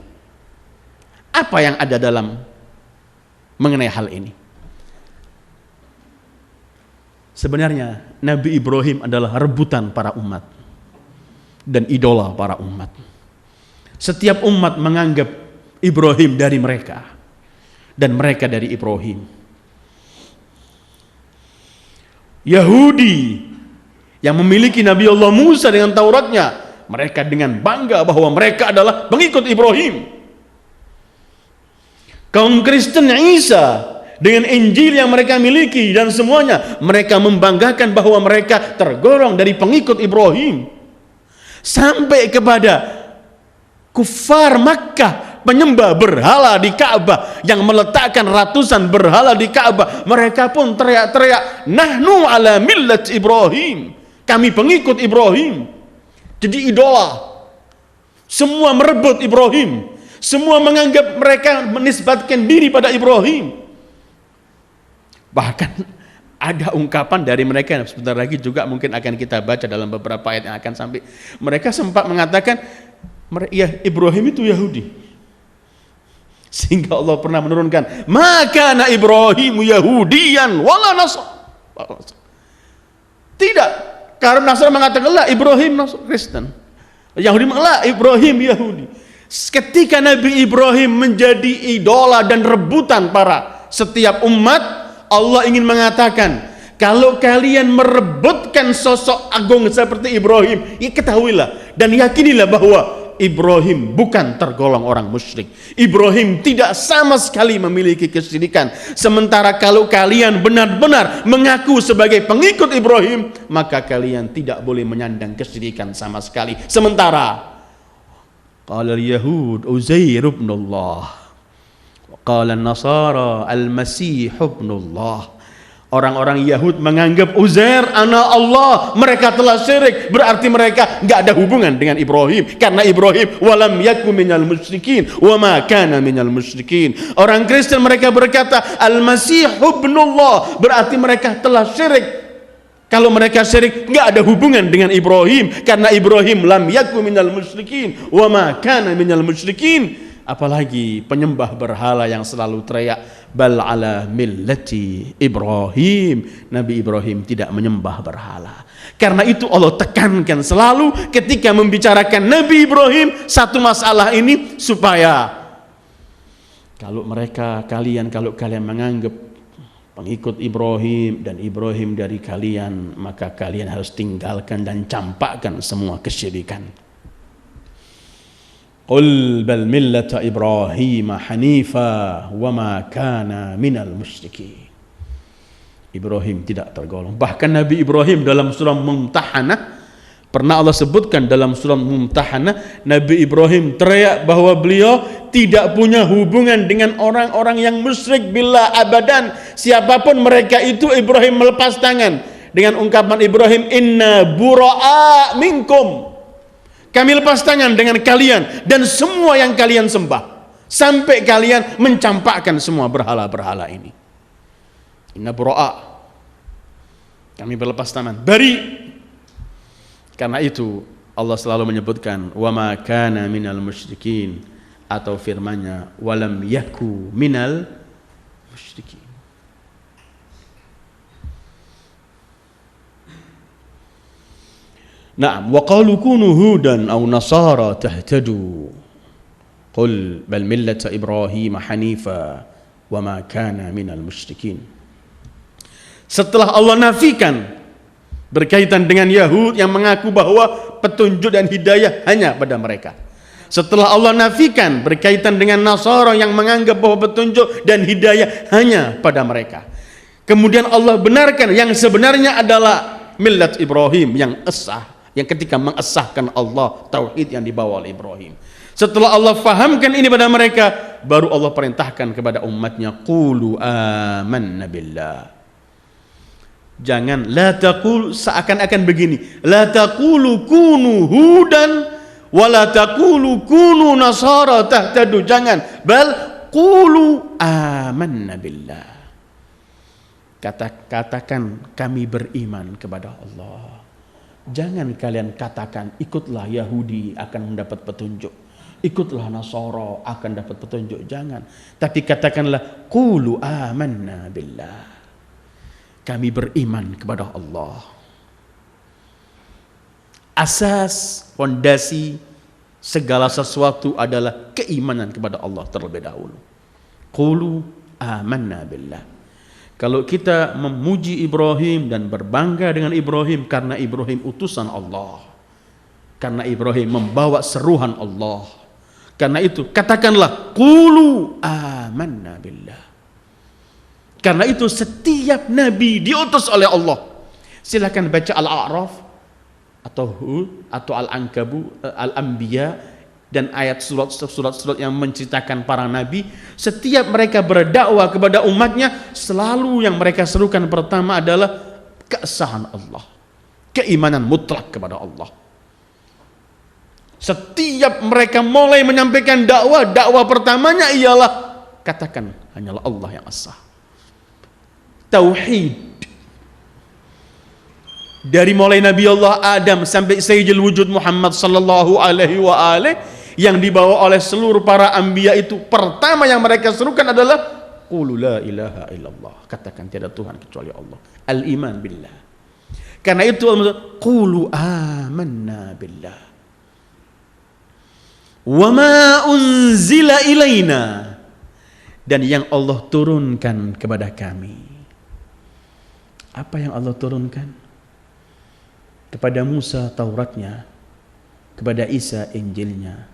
Apa yang ada dalam mengenai hal ini? Sebenarnya Nabi Ibrahim adalah rebutan para umat dan idola para umat. Setiap umat menganggap Ibrahim dari mereka dan mereka dari Ibrahim. Yahudi yang memiliki Nabi Allah Musa dengan Tauratnya, mereka dengan bangga bahwa mereka adalah pengikut Ibrahim. Kaum Kristen Isa dengan Injil yang mereka miliki dan semuanya, mereka membanggakan bahwa mereka tergolong dari pengikut Ibrahim. Sampai kepada kufar Makkah, penyembah berhala di Ka'bah, yang meletakkan ratusan berhala di Ka'bah, mereka pun teriak-teriak, nahnu ala millat Ibrahim, kami pengikut Ibrahim. Jadi idola, semua merebut Ibrahim, semua menganggap mereka menisbatkan diri pada Ibrahim. Bahkan ada ungkapan dari mereka yang sebentar lagi juga mungkin akan kita baca dalam beberapa ayat yang akan sampai. Mereka sempat mengatakan, ya Ibrahim itu Yahudi. Sehingga Allah pernah menurunkan, maka na Ibrahim Yahudiyan wala Nasr. Tidak, karena Nasr mengatakan lah Ibrahim Kristen, Yahudi lah Ibrahim Yahudi. Ketika Nabi Ibrahim menjadi idola dan rebutan para setiap umat, Allah ingin mengatakan, kalau kalian merebutkan sosok agung seperti Ibrahim, ya ketahuilah dan yakinilah bahwa Ibrahim bukan tergolong orang musyrik. Ibrahim tidak sama sekali memiliki kesyirikan. Sementara kalau kalian benar-benar mengaku sebagai pengikut Ibrahim, maka kalian tidak boleh menyandang kesyirikan sama sekali. Sementara qala al-yahud Uzair ibn Allah, qala an-nasara al-masih ibnullah. Orang-orang Yahud menganggap Uzair anak Allah, mereka telah syirik, berarti mereka enggak ada hubungan dengan Ibrahim, karena Ibrahim walam yaku minal musyrikin wa ma kana minal musyrikin. Orang Kristen mereka berkata al-masih ibnullah, berarti mereka telah syirik. Kalau mereka syirik enggak ada hubungan dengan Ibrahim, karena Ibrahim lam yaku minal musyrikin wa ma kana minal musyrikin. Apalagi penyembah berhala yang selalu teriak bal ala millati Ibrahim, Nabi Ibrahim tidak menyembah berhala. Karena itu Allah tekankan selalu ketika membicarakan Nabi Ibrahim satu masalah ini, supaya kalau kalian menganggap pengikut Ibrahim dan Ibrahim dari kalian, maka kalian harus tinggalkan dan campakkan semua kesyirikan. Qul bal millata Ibrahim hanifa wa ma kana minal musyrikin. Ibrahim tidak tergolong. Bahkan Nabi Ibrahim dalam surah Mumtahanah Pernah Allah sebutkan dalam surah Mumtahanah, Nabi Ibrahim teriak bahwa beliau tidak punya hubungan dengan orang-orang yang musyrik billah abadan. Siapapun mereka itu, Ibrahim melepas tangan dengan ungkapan Ibrahim, inna bura'a minkum. Kami lepas tangan dengan kalian dan semua yang kalian sembah, sampai kalian mencampakkan semua berhala-berhala ini. Inna bura'a, kami berlepas tangan, bari. Karena itu Allah selalu menyebutkan wa ma kana minal musyrikin, atau firman-Nya walam yaku minal musyrikin. Na'am, wa qalu kunu hudan aw nasara tahtadu. Qul bal millata Ibrahim hanifa wa ma kana minal musyrikin. Setelah Allah nafikan berkaitan dengan Yahud yang mengaku bahwa petunjuk dan hidayah hanya pada mereka, setelah Allah nafikan berkaitan dengan Nasara yang menganggap bahwa petunjuk dan hidayah hanya pada mereka, kemudian Allah benarkan yang sebenarnya adalah millat Ibrahim yang esah, yang ketika mengesahkan Allah, tauhid yang dibawa oleh Ibrahim. Setelah Allah fahamkan ini pada mereka, baru Allah perintahkan kepada umatnya, qulu amanna billah. Jangan la taqul, seakan-akan begini, la taqulu kunu hudan wa la taqulu kunu nasara tahtadu. Jangan, bal qulu amanna billah. Katakan kami beriman kepada Allah. Jangan kalian katakan ikutlah Yahudi akan mendapat petunjuk, ikutlah Nasara akan dapat petunjuk. Jangan, tapi katakanlah qulu amanna billah. Kami beriman kepada Allah. Asas, fondasi segala sesuatu adalah keimanan kepada Allah terlebih dahulu. Qulu amanna billah. Kalau kita memuji Ibrahim dan berbangga dengan Ibrahim karena Ibrahim utusan Allah, karena Ibrahim membawa seruan Allah, karena itu katakanlah qulu amanna billah. Karena itu setiap nabi diutus oleh Allah. Silakan baca Al-A'raf atau Hud atau Al-Ankabut, Al-Anbiya, dan ayat surat-surat yang menceritakan para nabi. Setiap mereka berdakwah kepada umatnya, selalu yang mereka serukan pertama adalah keesahan Allah, keimanan mutlak kepada Allah. Setiap mereka mulai menyampaikan dakwah pertamanya ialah katakan hanyalah Allah yang esa. Tauhid. Dari mulai Nabi Allah Adam sampai Sayyidil Wujud Muhammad sallallahu alaihi wa alihi yang dibawa oleh seluruh para anbiya, itu pertama yang mereka serukan adalah qul la ilaha illallah, katakan tiada Tuhan kecuali Allah, al-iman billah. Karena itu qulu amanna billah wa ma unzila ilaina, dan yang Allah turunkan kepada kami. Apa yang Allah turunkan? Kepada Musa Tauratnya, kepada Isa Injilnya,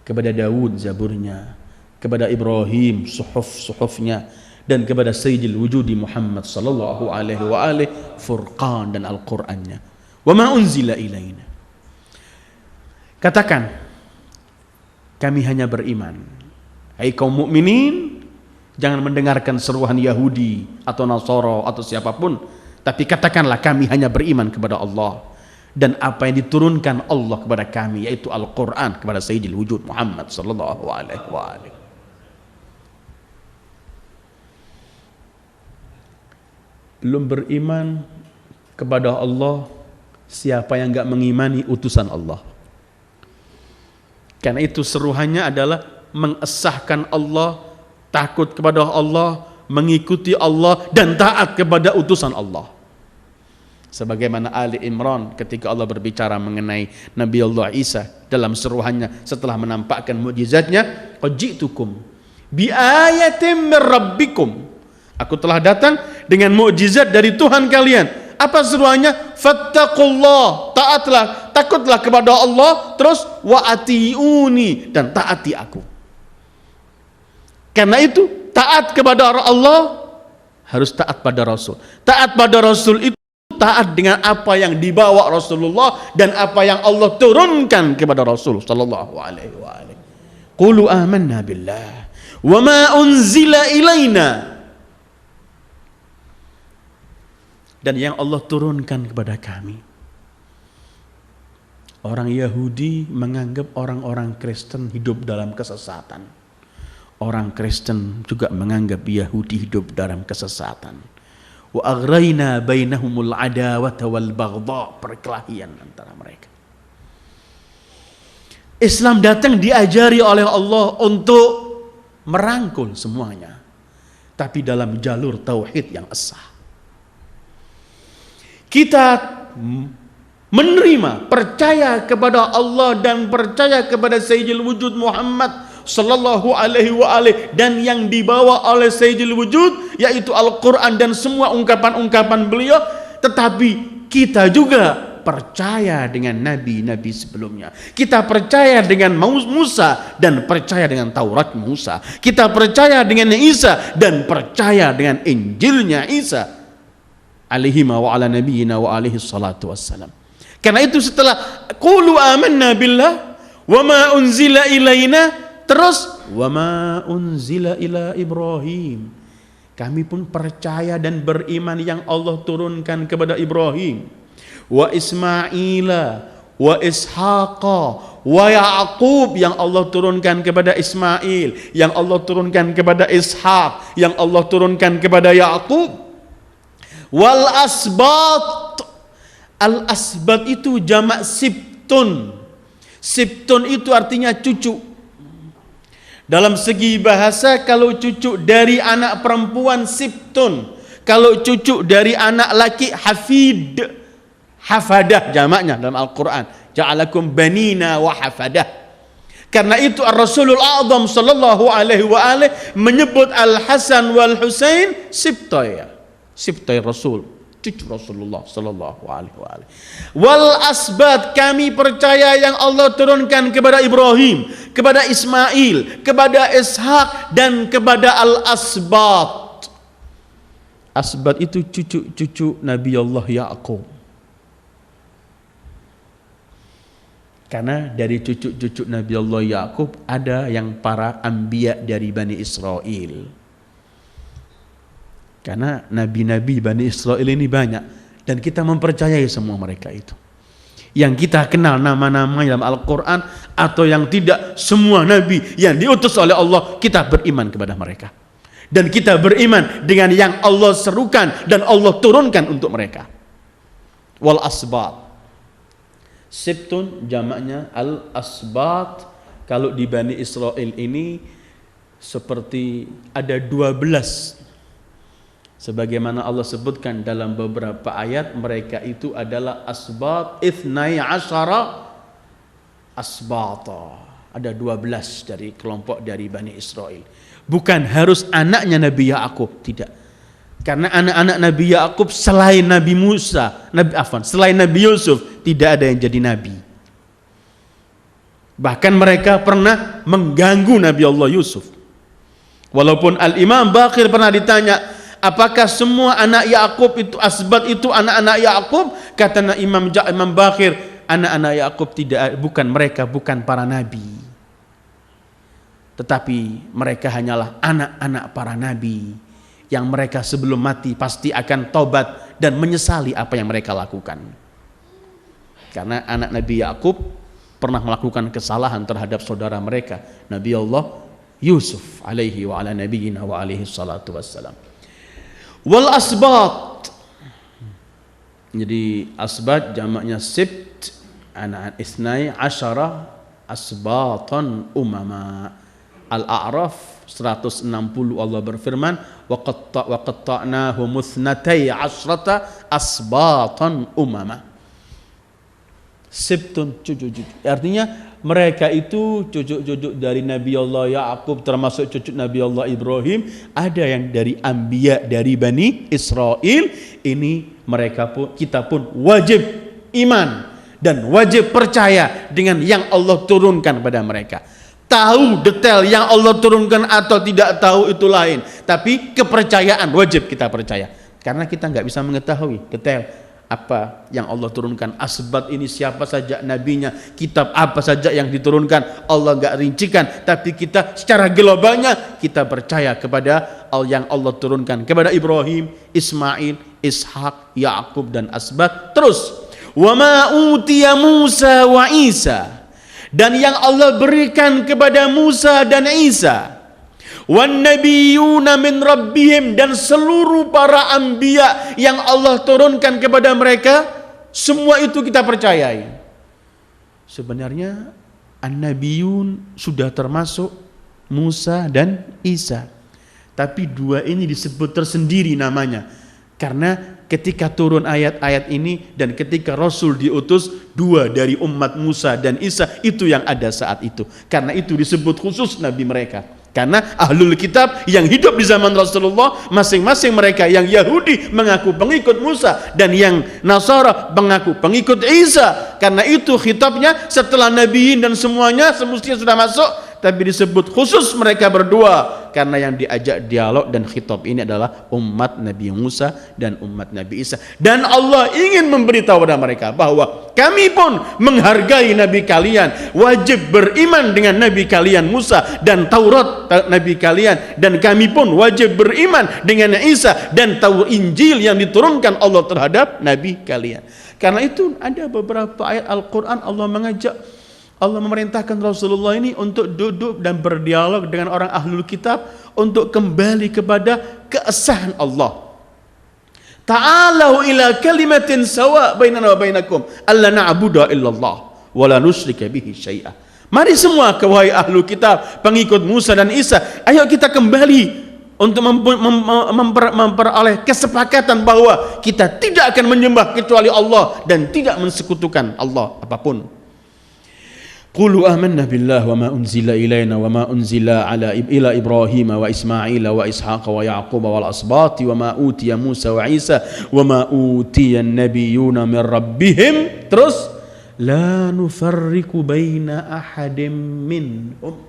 kepada Daud Zaburnya, kepada Ibrahim suhuf-suhufnya, dan kepada Sayyidil Wujudi Muhammad sallallahu alaihi wa alihi Furqan dan Al-Qur'annya. Wa ma unzila ilaina. Katakan, kami hanya beriman. Hai kaum mukminin, jangan mendengarkan seruan Yahudi atau Nasara atau siapapun, tapi katakanlah kami hanya beriman kepada Allah dan apa yang diturunkan Allah kepada kami, yaitu Al-Quran, kepada Sayyidil Wujud Muhammad sallallahu alaihi wa alihi. Belum beriman kepada Allah siapa yang enggak mengimani utusan Allah. Karena itu seruhannya adalah mengesahkan Allah, takut kepada Allah, mengikuti Allah, dan taat kepada utusan Allah. Sebagaimana Ali Imran ketika Allah berbicara mengenai Nabi Allah Isa dalam seruhannya setelah menampakkan mukjizatnya, qad ji'tukum bi ayatin min rabbikum, aku telah datang dengan mukjizat dari Tuhan kalian. Apa seruannya? Fattaqullah, taatlah, takutlah kepada Allah, terus wa atiuni, dan taati aku. Karena itu taat kepada Allah harus taat pada Rasul. Taat pada Rasul itu taat dengan apa yang dibawa Rasulullah dan apa yang Allah turunkan kepada Rasul sallallahu alaihi wa alihi. Qulu amanna billah wa ma unzila ilaina, dan yang Allah turunkan kepada kami. Orang Yahudi menganggap orang-orang Kristen hidup dalam kesesatan. Orang Kristen juga menganggap Yahudi hidup dalam kesesatan. Wa aghrayna bainahumul adawata wal baghdha, perkelahian antara mereka. Islam datang diajari oleh Allah untuk merangkul semuanya, tapi dalam jalur tauhid yang esa. Kita menerima, percaya kepada Allah dan percaya kepada Sayyidil Wujud Muhammad sallallahu alaihi wa alihi, dan yang dibawa oleh Sayyidil Wujud yaitu Al-Quran dan semua ungkapan-ungkapan beliau. Tetapi kita juga percaya dengan nabi-nabi sebelumnya. Kita percaya dengan Musa dan percaya dengan Taurat Musa. Kita percaya dengan Isa dan percaya dengan Injilnya Isa alaihi wa ala nabiyina wa alaihi salatu wassalam. Karena itu setelah qulu amanna billah wa ma unzila ilaina, terus wa ma unzila ila Ibrahim, kami pun percaya dan beriman yang Allah turunkan kepada Ibrahim, wa Ismaila wa Ishaqa wa Yaqub, yang Allah turunkan kepada Ismail, yang Allah turunkan kepada Ishaq, yang Allah turunkan kepada Yaqub, wal asbat. Al asbat itu jamak sibtun. Sibtun itu artinya cucu. Dalam segi bahasa, kalau cucu dari anak perempuan sibtun, kalau cucu dari anak laki hafid. Hafadah jamaknya dalam Al-Quran, ja'alakum banina wa hafadah. Karena itu Ar-Rasulul A'zam sallallahu alaihi wa alihi menyebut Al-Hasan wal Husain sibtay. Sibtay Rasul, cucu Rasulullah sallallahu alaihi wa alihi. Wal asbat, kami percaya yang Allah turunkan kepada Ibrahim, kepada Ismail, kepada Ishaq dan kepada al-asbat. Asbat itu cucu-cucu Nabi Allah Yaqub. Karena dari cucu-cucu Nabi Allah Yaqub ada yang para anbiya dari Bani Israel. Karena nabi-nabi Bani Israel ini banyak, dan kita mempercayai semua mereka itu. Yang kita kenal nama-nama dalam Al-Quran atau yang tidak, semua nabi yang diutus oleh Allah, kita beriman kepada mereka. Dan kita beriman dengan yang Allah serukan dan Allah turunkan untuk mereka. Wal asbat. Sibtun jamaknya al-asbat. Kalau di Bani Israel ini seperti ada 12. Sebagaimana Allah sebutkan dalam beberapa ayat, mereka itu adalah asbat ithnai asyara asbata. Ada 12 dari kelompok dari Bani Israel. Bukan harus anaknya Nabi Yaqub, tidak. Karena anak-anak Nabi Yaqub selain Nabi Musa, selain Nabi Yusuf, tidak ada yang jadi nabi. Bahkan mereka pernah mengganggu Nabi Allah Yusuf. Walaupun Al-Imam Baqir pernah ditanya, apakah semua anak Yaqub itu asbat itu anak-anak Yaqub? Kata Imam Baqir, anak-anak Yaqub bukan mereka, bukan para nabi. Tetapi mereka hanyalah anak-anak para nabi yang mereka sebelum mati pasti akan tobat dan menyesali apa yang mereka lakukan. Karena anak Nabi Yaqub pernah melakukan kesalahan terhadap saudara mereka, Nabi Allah Yusuf alaihi wa ala nabiyina wa alaihi salatu wassalam. Wal asbat. Jadi asbat jamaknya sibt, anak isnai asyara asbatan umama. Al-A'raf 160 Allah berfirman, wa qatta'nahum itsnatai asyrata asbatan umama. Sibtun, cucu-cucu. Artinya mereka itu cucu-cucu dari Nabi Allah Yaqub, termasuk cucu Nabi Allah Ibrahim. Ada yang dari anbiya dari Bani Israel. Ini mereka pun, kita pun wajib iman dan wajib percaya dengan yang Allah turunkan pada mereka. Tahu detail yang Allah turunkan atau tidak tahu itu lain, tapi kepercayaan wajib kita percaya. Karena kita nggak bisa mengetahui detail apa yang Allah turunkan. Asbat ini siapa saja nabinya, kitab apa saja yang diturunkan, Allah enggak rincikan, tapi kita secara globalnya kita percaya kepada yang Allah turunkan kepada Ibrahim, Ismail, Ishak, Yakub dan Asbat. Terus wa ma utiya Musa wa Isa, dan yang Allah berikan kepada Musa dan Isa, wan nabiyuna min rabbihim, dan seluruh para anbiya yang Allah turunkan kepada mereka, semua itu kita percayai. Sebenarnya an-nabiyun sudah termasuk Musa dan Isa, tapi dua ini disebut tersendiri namanya, karena ketika turun ayat-ayat ini dan ketika Rasul diutus, dua dari umat Musa dan Isa itu yang ada saat itu, karena itu disebut khusus nabi mereka. Karena ahlul kitab yang hidup di zaman Rasulullah, masing-masing mereka, yang Yahudi mengaku pengikut Musa dan yang Nasara mengaku pengikut Isa. Karena itu khitabnya setelah nabiin dan semuanya semestinya sudah masuk, tapi disebut khusus mereka berdua, karena yang diajak dialog dan khitab ini adalah umat Nabi Musa dan umat Nabi Isa. Dan Allah ingin memberitahu kepada mereka bahwa kami pun menghargai nabi kalian, wajib beriman dengan nabi kalian Musa dan Taurat nabi kalian, dan kami pun wajib beriman dengan Isa dan Injil yang diturunkan Allah terhadap nabi kalian. Karena itu ada beberapa ayat Al-Quran Allah memerintahkan Rasulullah ini untuk duduk dan berdialog dengan orang ahlul kitab untuk kembali kepada keesahan Allah. Ta'alau ila kalimatin sawa bainana wa bainakum alla na'budu illallah wa la nusyrika bihi syai'a. Mari semua wahai ahlul kitab, pengikut Musa dan Isa, ayo kita kembali untuk memperoleh kesepakatan bahwa kita tidak akan menyembah kecuali Allah dan tidak mensekutukan Allah apapun. Qulu amanna billah wa ma unzila ilaina wa ma unzila ila Ibrahim wa Ismail wa Ishaq wa Yaqub wal asbati wa ma utiya Musa wa Isa wa ma utiya an-nabiyuna min rabbihim. Terus la nufarriqu baina ahadim minhum.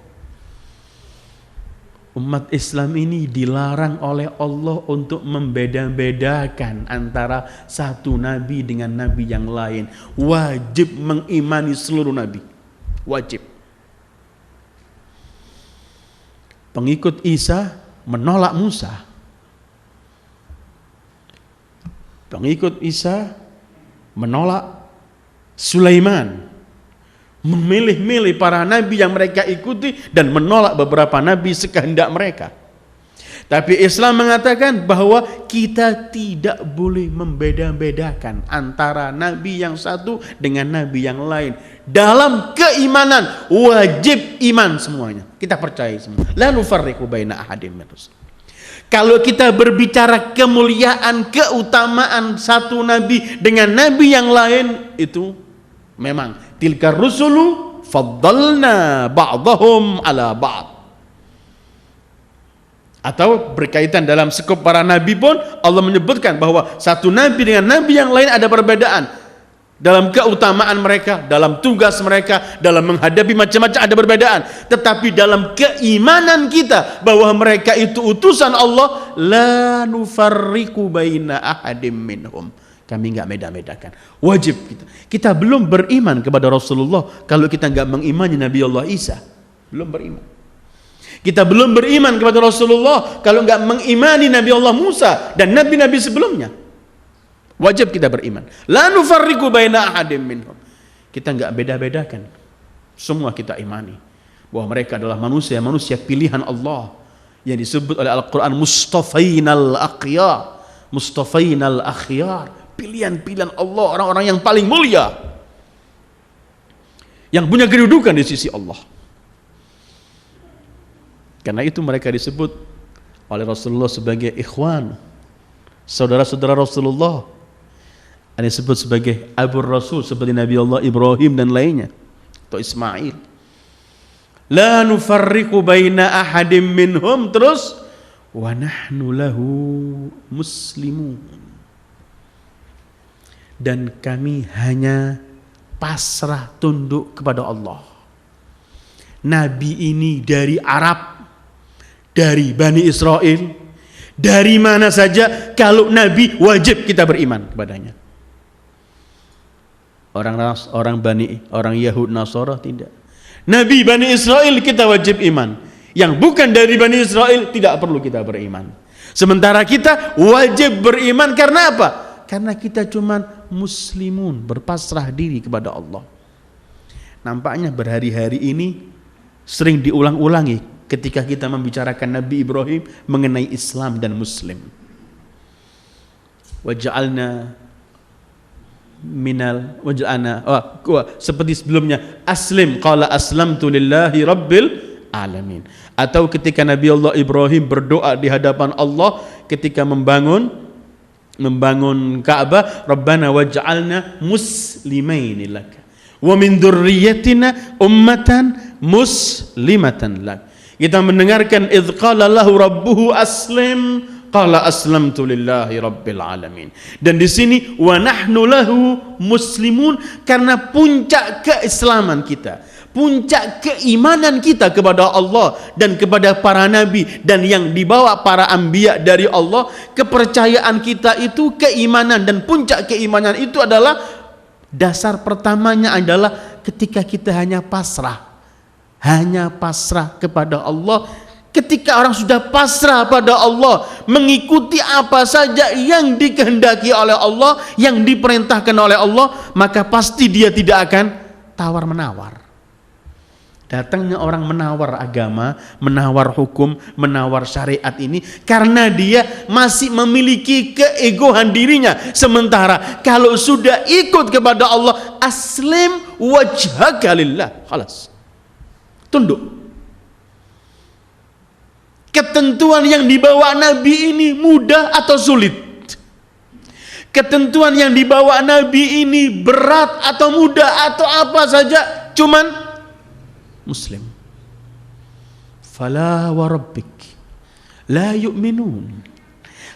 Umat Islam ini dilarang oleh Allah untuk membeda-bedakan antara satu nabi dengan nabi yang lain. Wajib mengimani seluruh nabi. Wajib. Pengikut Isa menolak Musa. Pengikut Isa menolak Sulaiman. Memilih-milih para nabi yang mereka ikuti dan menolak beberapa nabi sekehendak mereka. Tapi Islam mengatakan bahwa kita tidak boleh membeda-bedakan antara nabi yang satu dengan nabi yang lain. Dalam keimanan wajib iman semuanya. Kita percaya semua. La nufarriqu baina ahadim min rusul. Kalau kita berbicara kemuliaan, keutamaan satu nabi dengan nabi yang lain, itu memang tilkar rusulu faddalna ba'dahum ala ba'd. Atau berkaitan dalam skop para nabi pun Allah menyebutkan bahwa satu nabi dengan nabi yang lain ada perbedaan dalam keutamaan mereka, dalam tugas mereka, dalam menghadapi macam-macam ada perbedaan. Tetapi dalam keimanan kita bahwa mereka itu utusan Allah, la nufarriqu baina ahadim minhum. Kami enggak beda-bedakan. Wajib kita belum beriman kepada Rasulullah kalau kita enggak mengimani Nabi Allah Isa. Belum beriman. Kita belum beriman kepada Rasulullah kalau enggak mengimani Nabi Allah Musa dan nabi-nabi sebelumnya. Wajib kita beriman. La nufarriqu baina ahadim minhum. Kita enggak beda-bedakan. Semua kita imani bahwa mereka adalah manusia pilihan Allah yang disebut oleh Al-Qur'an mustafainal akhyar. Mustafainal akhyar, pilihan-pilihan Allah, orang-orang yang paling mulia, yang punya kedudukan di sisi Allah. Karena itu mereka disebut oleh Rasulullah sebagai ikhwan, saudara-saudara Rasulullah. Ada disebut sebagai Abur Rasul seperti Nabi Allah Ibrahim dan lainnya, atau Ismail. La nufarriqu baina ahadim minhum. Terus wa nahnu lahu muslimun. Dan kami hanya pasrah tunduk kepada Allah. Nabi ini dari Arab, dari Bani Israel, dari mana saja, kalau Nabi wajib kita beriman kepadanya. Orang Yahud Nasara tidak. Nabi Bani Israel kita wajib iman. Yang bukan dari Bani Israel tidak perlu kita beriman. Sementara kita wajib beriman karena apa? Karena kita cuma muslimun, berpasrah diri kepada Allah. Nampaknya berhari-hari ini sering diulang-ulangi ketika kita membicarakan Nabi Ibrahim mengenai Islam dan Muslim. Seperti sebelumnya, aslim qala aslamtu lillahi rabbil alamin. Atau ketika Nabi Allah Ibrahim berdoa di hadapan Allah ketika membangun Ka'bah, Rabbana waj'alna muslimaini laka wa min dzurriyyatina ummatan muslimatan lak. Kita mendengarkan idz qala lahu rabbuhu aslim qala aslamtu lillahi rabbil alamin. Dan di sini wa nahnu lahu muslimun, karena puncak keislaman kita, puncak keimanan kita kepada Allah dan kepada para nabi dan yang dibawa para anbiya dari Allah, kepercayaan kita itu keimanan, dan puncak keimanan itu adalah dasar pertamanya adalah ketika kita hanya pasrah kepada Allah. Ketika orang sudah pasrah pada Allah, mengikuti apa saja yang dikehendaki oleh Allah, yang diperintahkan oleh Allah, maka pasti dia tidak akan tawar-menawar. Datangnya orang menawar agama, menawar hukum, menawar syariat ini karena dia masih memiliki keegoan dirinya. Sementara kalau sudah ikut kepada Allah, aslim wajhaka lillah, khalas, tunduk. Ketentuan yang dibawa Nabi ini mudah atau sulit? Ketentuan yang dibawa Nabi ini berat atau mudah atau apa saja, cuman Muslim. Fala wa rabbik la yu'minun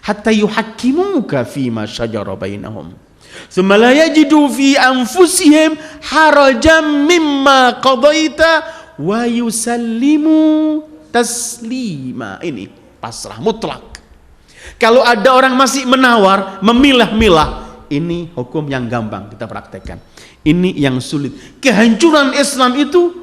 hatta yuhakkimuka fima shajara bainahum thumma la yajidu fi anfusihim harajan mimma qadaita wa yusallimu taslima. Ini pasrah mutlak. Kalau ada orang masih menawar, memilah-milah, ini hukum yang gampang kita praktekkan. Ini yang sulit. Kehancuran Islam itu,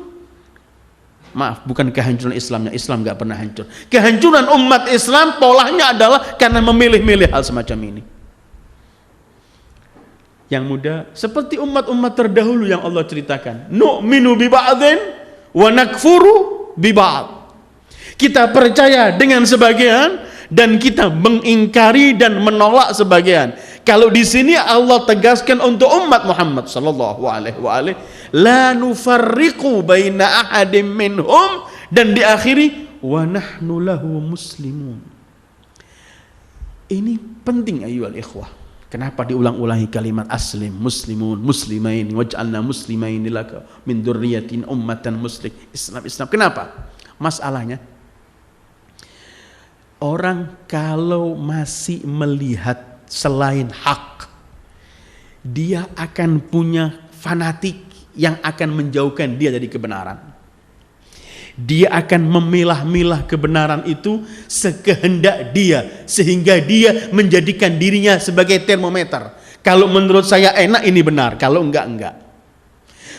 maaf, bukan kehancuran Islamnya, Islam gak pernah hancur. Kehancuran umat Islam polanya adalah karena memilih-milih hal semacam ini. Yang mudah seperti umat-umat terdahulu yang Allah ceritakan, nu'minu bi ba'dhin wa nakfuru bi ba'd. Kita percaya dengan sebagian dan kita mengingkari dan menolak sebagian. Kalau di sini Allah tegaskan untuk umat Muhammad sallallahu alaihi wa alihi, la nufarriqu baina ahadim minhum, dan diakhiri wa nahnu lahu muslimun. Ini penting ayyuhal ikhwah. Kenapa diulang-ulangi kalimat aslim, muslimun, muslimain, waj'alna muslimain laka min dzurriyyatin ummatan muslim. Islam. Kenapa? Masalahnya orang kalau masih melihat selain hak, dia akan punya fanatik yang akan menjauhkan dia dari kebenaran. Dia akan memilah-milah kebenaran itu sekehendak dia, sehingga dia menjadikan dirinya sebagai termometer. Kalau menurut saya enak, ini benar, kalau enggak.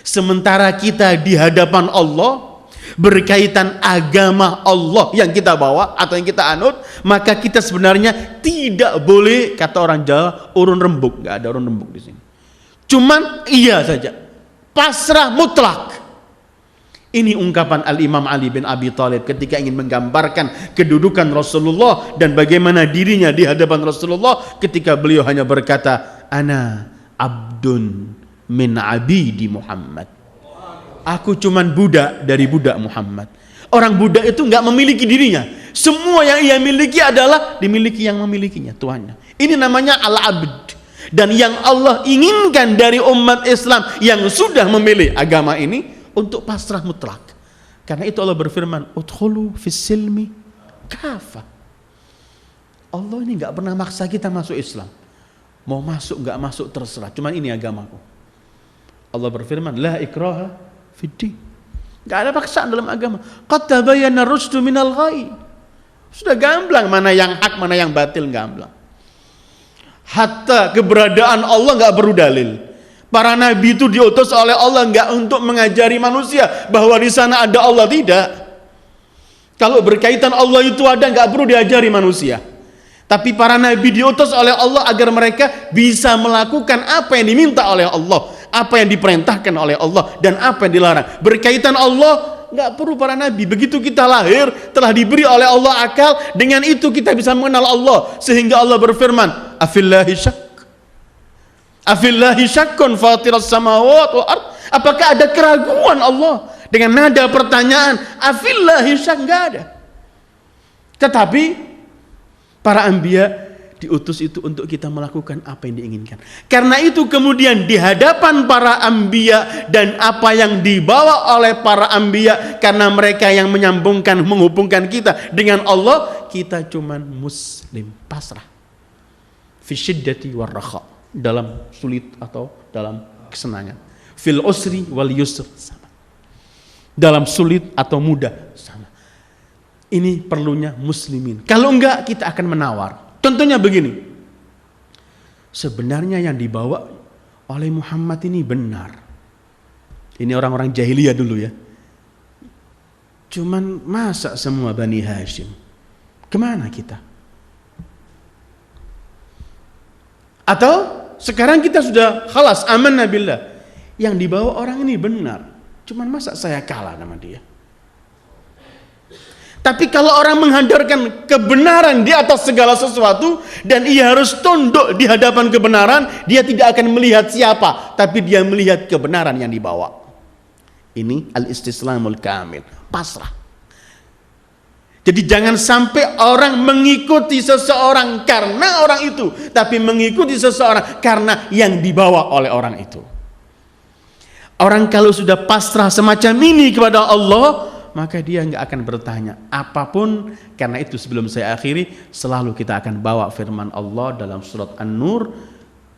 Sementara kita di hadapan Allah, berkaitan agama Allah yang kita bawa atau yang kita anut, maka kita sebenarnya tidak boleh, kata orang Jawa, urun rembuk. Nggak ada urun rembuk di sini. Cuman iya saja, pasrah mutlak. Ini ungkapan Al-Imam Ali bin Abi Thalib ketika ingin menggambarkan kedudukan Rasulullah dan bagaimana dirinya di hadapan Rasulullah ketika beliau hanya berkata, ana abdun min abidi Muhammad. Aku cuman budak dari budak Muhammad. Orang budak itu nggak memiliki dirinya. Semua yang ia miliki adalah dimiliki yang memilikinya, Tuhannya. Ini namanya al-abd. Dan yang Allah inginkan dari umat Islam yang sudah memilih agama ini untuk pasrah mutlak. Karena itu Allah berfirman, udkhulu fis silmi kafah. Allah ini nggak pernah maksa kita masuk Islam. Mau masuk nggak masuk terserah. Cuman ini agamaku. Allah berfirman, la ikraha fiddin. Nggak ada paksaan dalam agama. Qad tabayyana rusdu minal ghayy. Sudah gamblang mana yang hak, mana yang batil, gamblang. Hatta keberadaan Allah nggak perlu dalil. Para nabi itu diutus oleh Allah enggak untuk mengajari manusia bahwa di sana ada Allah, tidak. Kalau berkaitan Allah itu ada, enggak perlu diajari manusia. Tapi para nabi diutus oleh Allah agar mereka bisa melakukan apa yang diminta oleh Allah, apa yang diperintahkan oleh Allah, dan apa yang dilarang. Berkaitan Allah, nggak perlu para nabi. Begitu kita lahir, telah diberi oleh Allah akal, dengan itu kita bisa mengenal Allah. Sehingga Allah berfirman, afillahi syak, afillahi syakkun fatiras samawat wal ard. Apakah ada keraguan Allah? Dengan nada pertanyaan, afillahi syak, nggak ada. Tetapi para anbiya diutus itu untuk kita melakukan apa yang diinginkan. Karena itu kemudian di hadapan para anbiya dan apa yang dibawa oleh para anbiya, karena mereka yang menyambungkan, menghubungkan kita dengan Allah, kita cuman muslim, pasrah. Fi syiddati war rakha, dalam sulit atau dalam kesenangan. Fil usri wal yusr, sama. Dalam sulit atau mudah, sama. Ini perlunya muslimin. Kalau enggak, kita akan menawar. Contohnya begini. Sebenarnya yang dibawa oleh Muhammad ini benar. Ini orang-orang jahiliyah dulu ya. Cuman masa semua Bani Hashim? Kemana kita? Atau sekarang kita sudah khalas, amanna billah. Yang dibawa orang ini benar. Cuman masa saya kalah sama dia? Tapi kalau orang menghadarkan kebenaran di atas segala sesuatu dan ia harus tunduk di hadapan kebenaran, dia tidak akan melihat siapa, tapi dia melihat kebenaran yang dibawa. Ini al-istislamul kamil, pasrah. Jadi jangan sampai orang mengikuti seseorang karena orang itu, tapi mengikuti seseorang karena yang dibawa oleh orang itu. Orang kalau sudah pasrah semacam ini kepada Allah, maka dia nggak akan bertanya apapun. Karena itu sebelum saya akhiri, selalu kita akan bawa firman Allah dalam surat An-Nur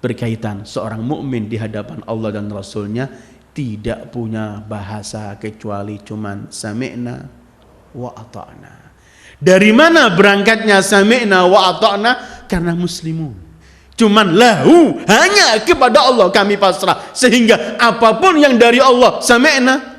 berkaitan seorang mukmin di hadapan Allah dan Rasulnya tidak punya bahasa kecuali cuman sami'na wa ata'na. Dari mana berangkatnya sami'na wa ata'na? Karena muslimun. Cuman lahu, hanya kepada Allah kami pasrah, sehingga apapun yang dari Allah sami'na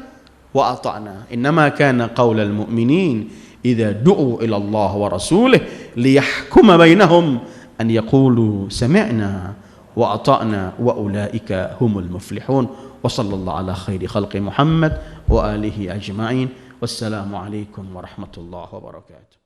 wa ata'na. Innama kana qaulal mu'minin idza du'u ila Allah wa rasulih liyahkuma bainahum an yaqulu sami'na wa ata'na wa ulaika humul muflihun. Wa sallallahu ala khairi khalqi Muhammad wa alihi ajma'in. Wassalamu alaikum warahmatullahi wabarakatuh.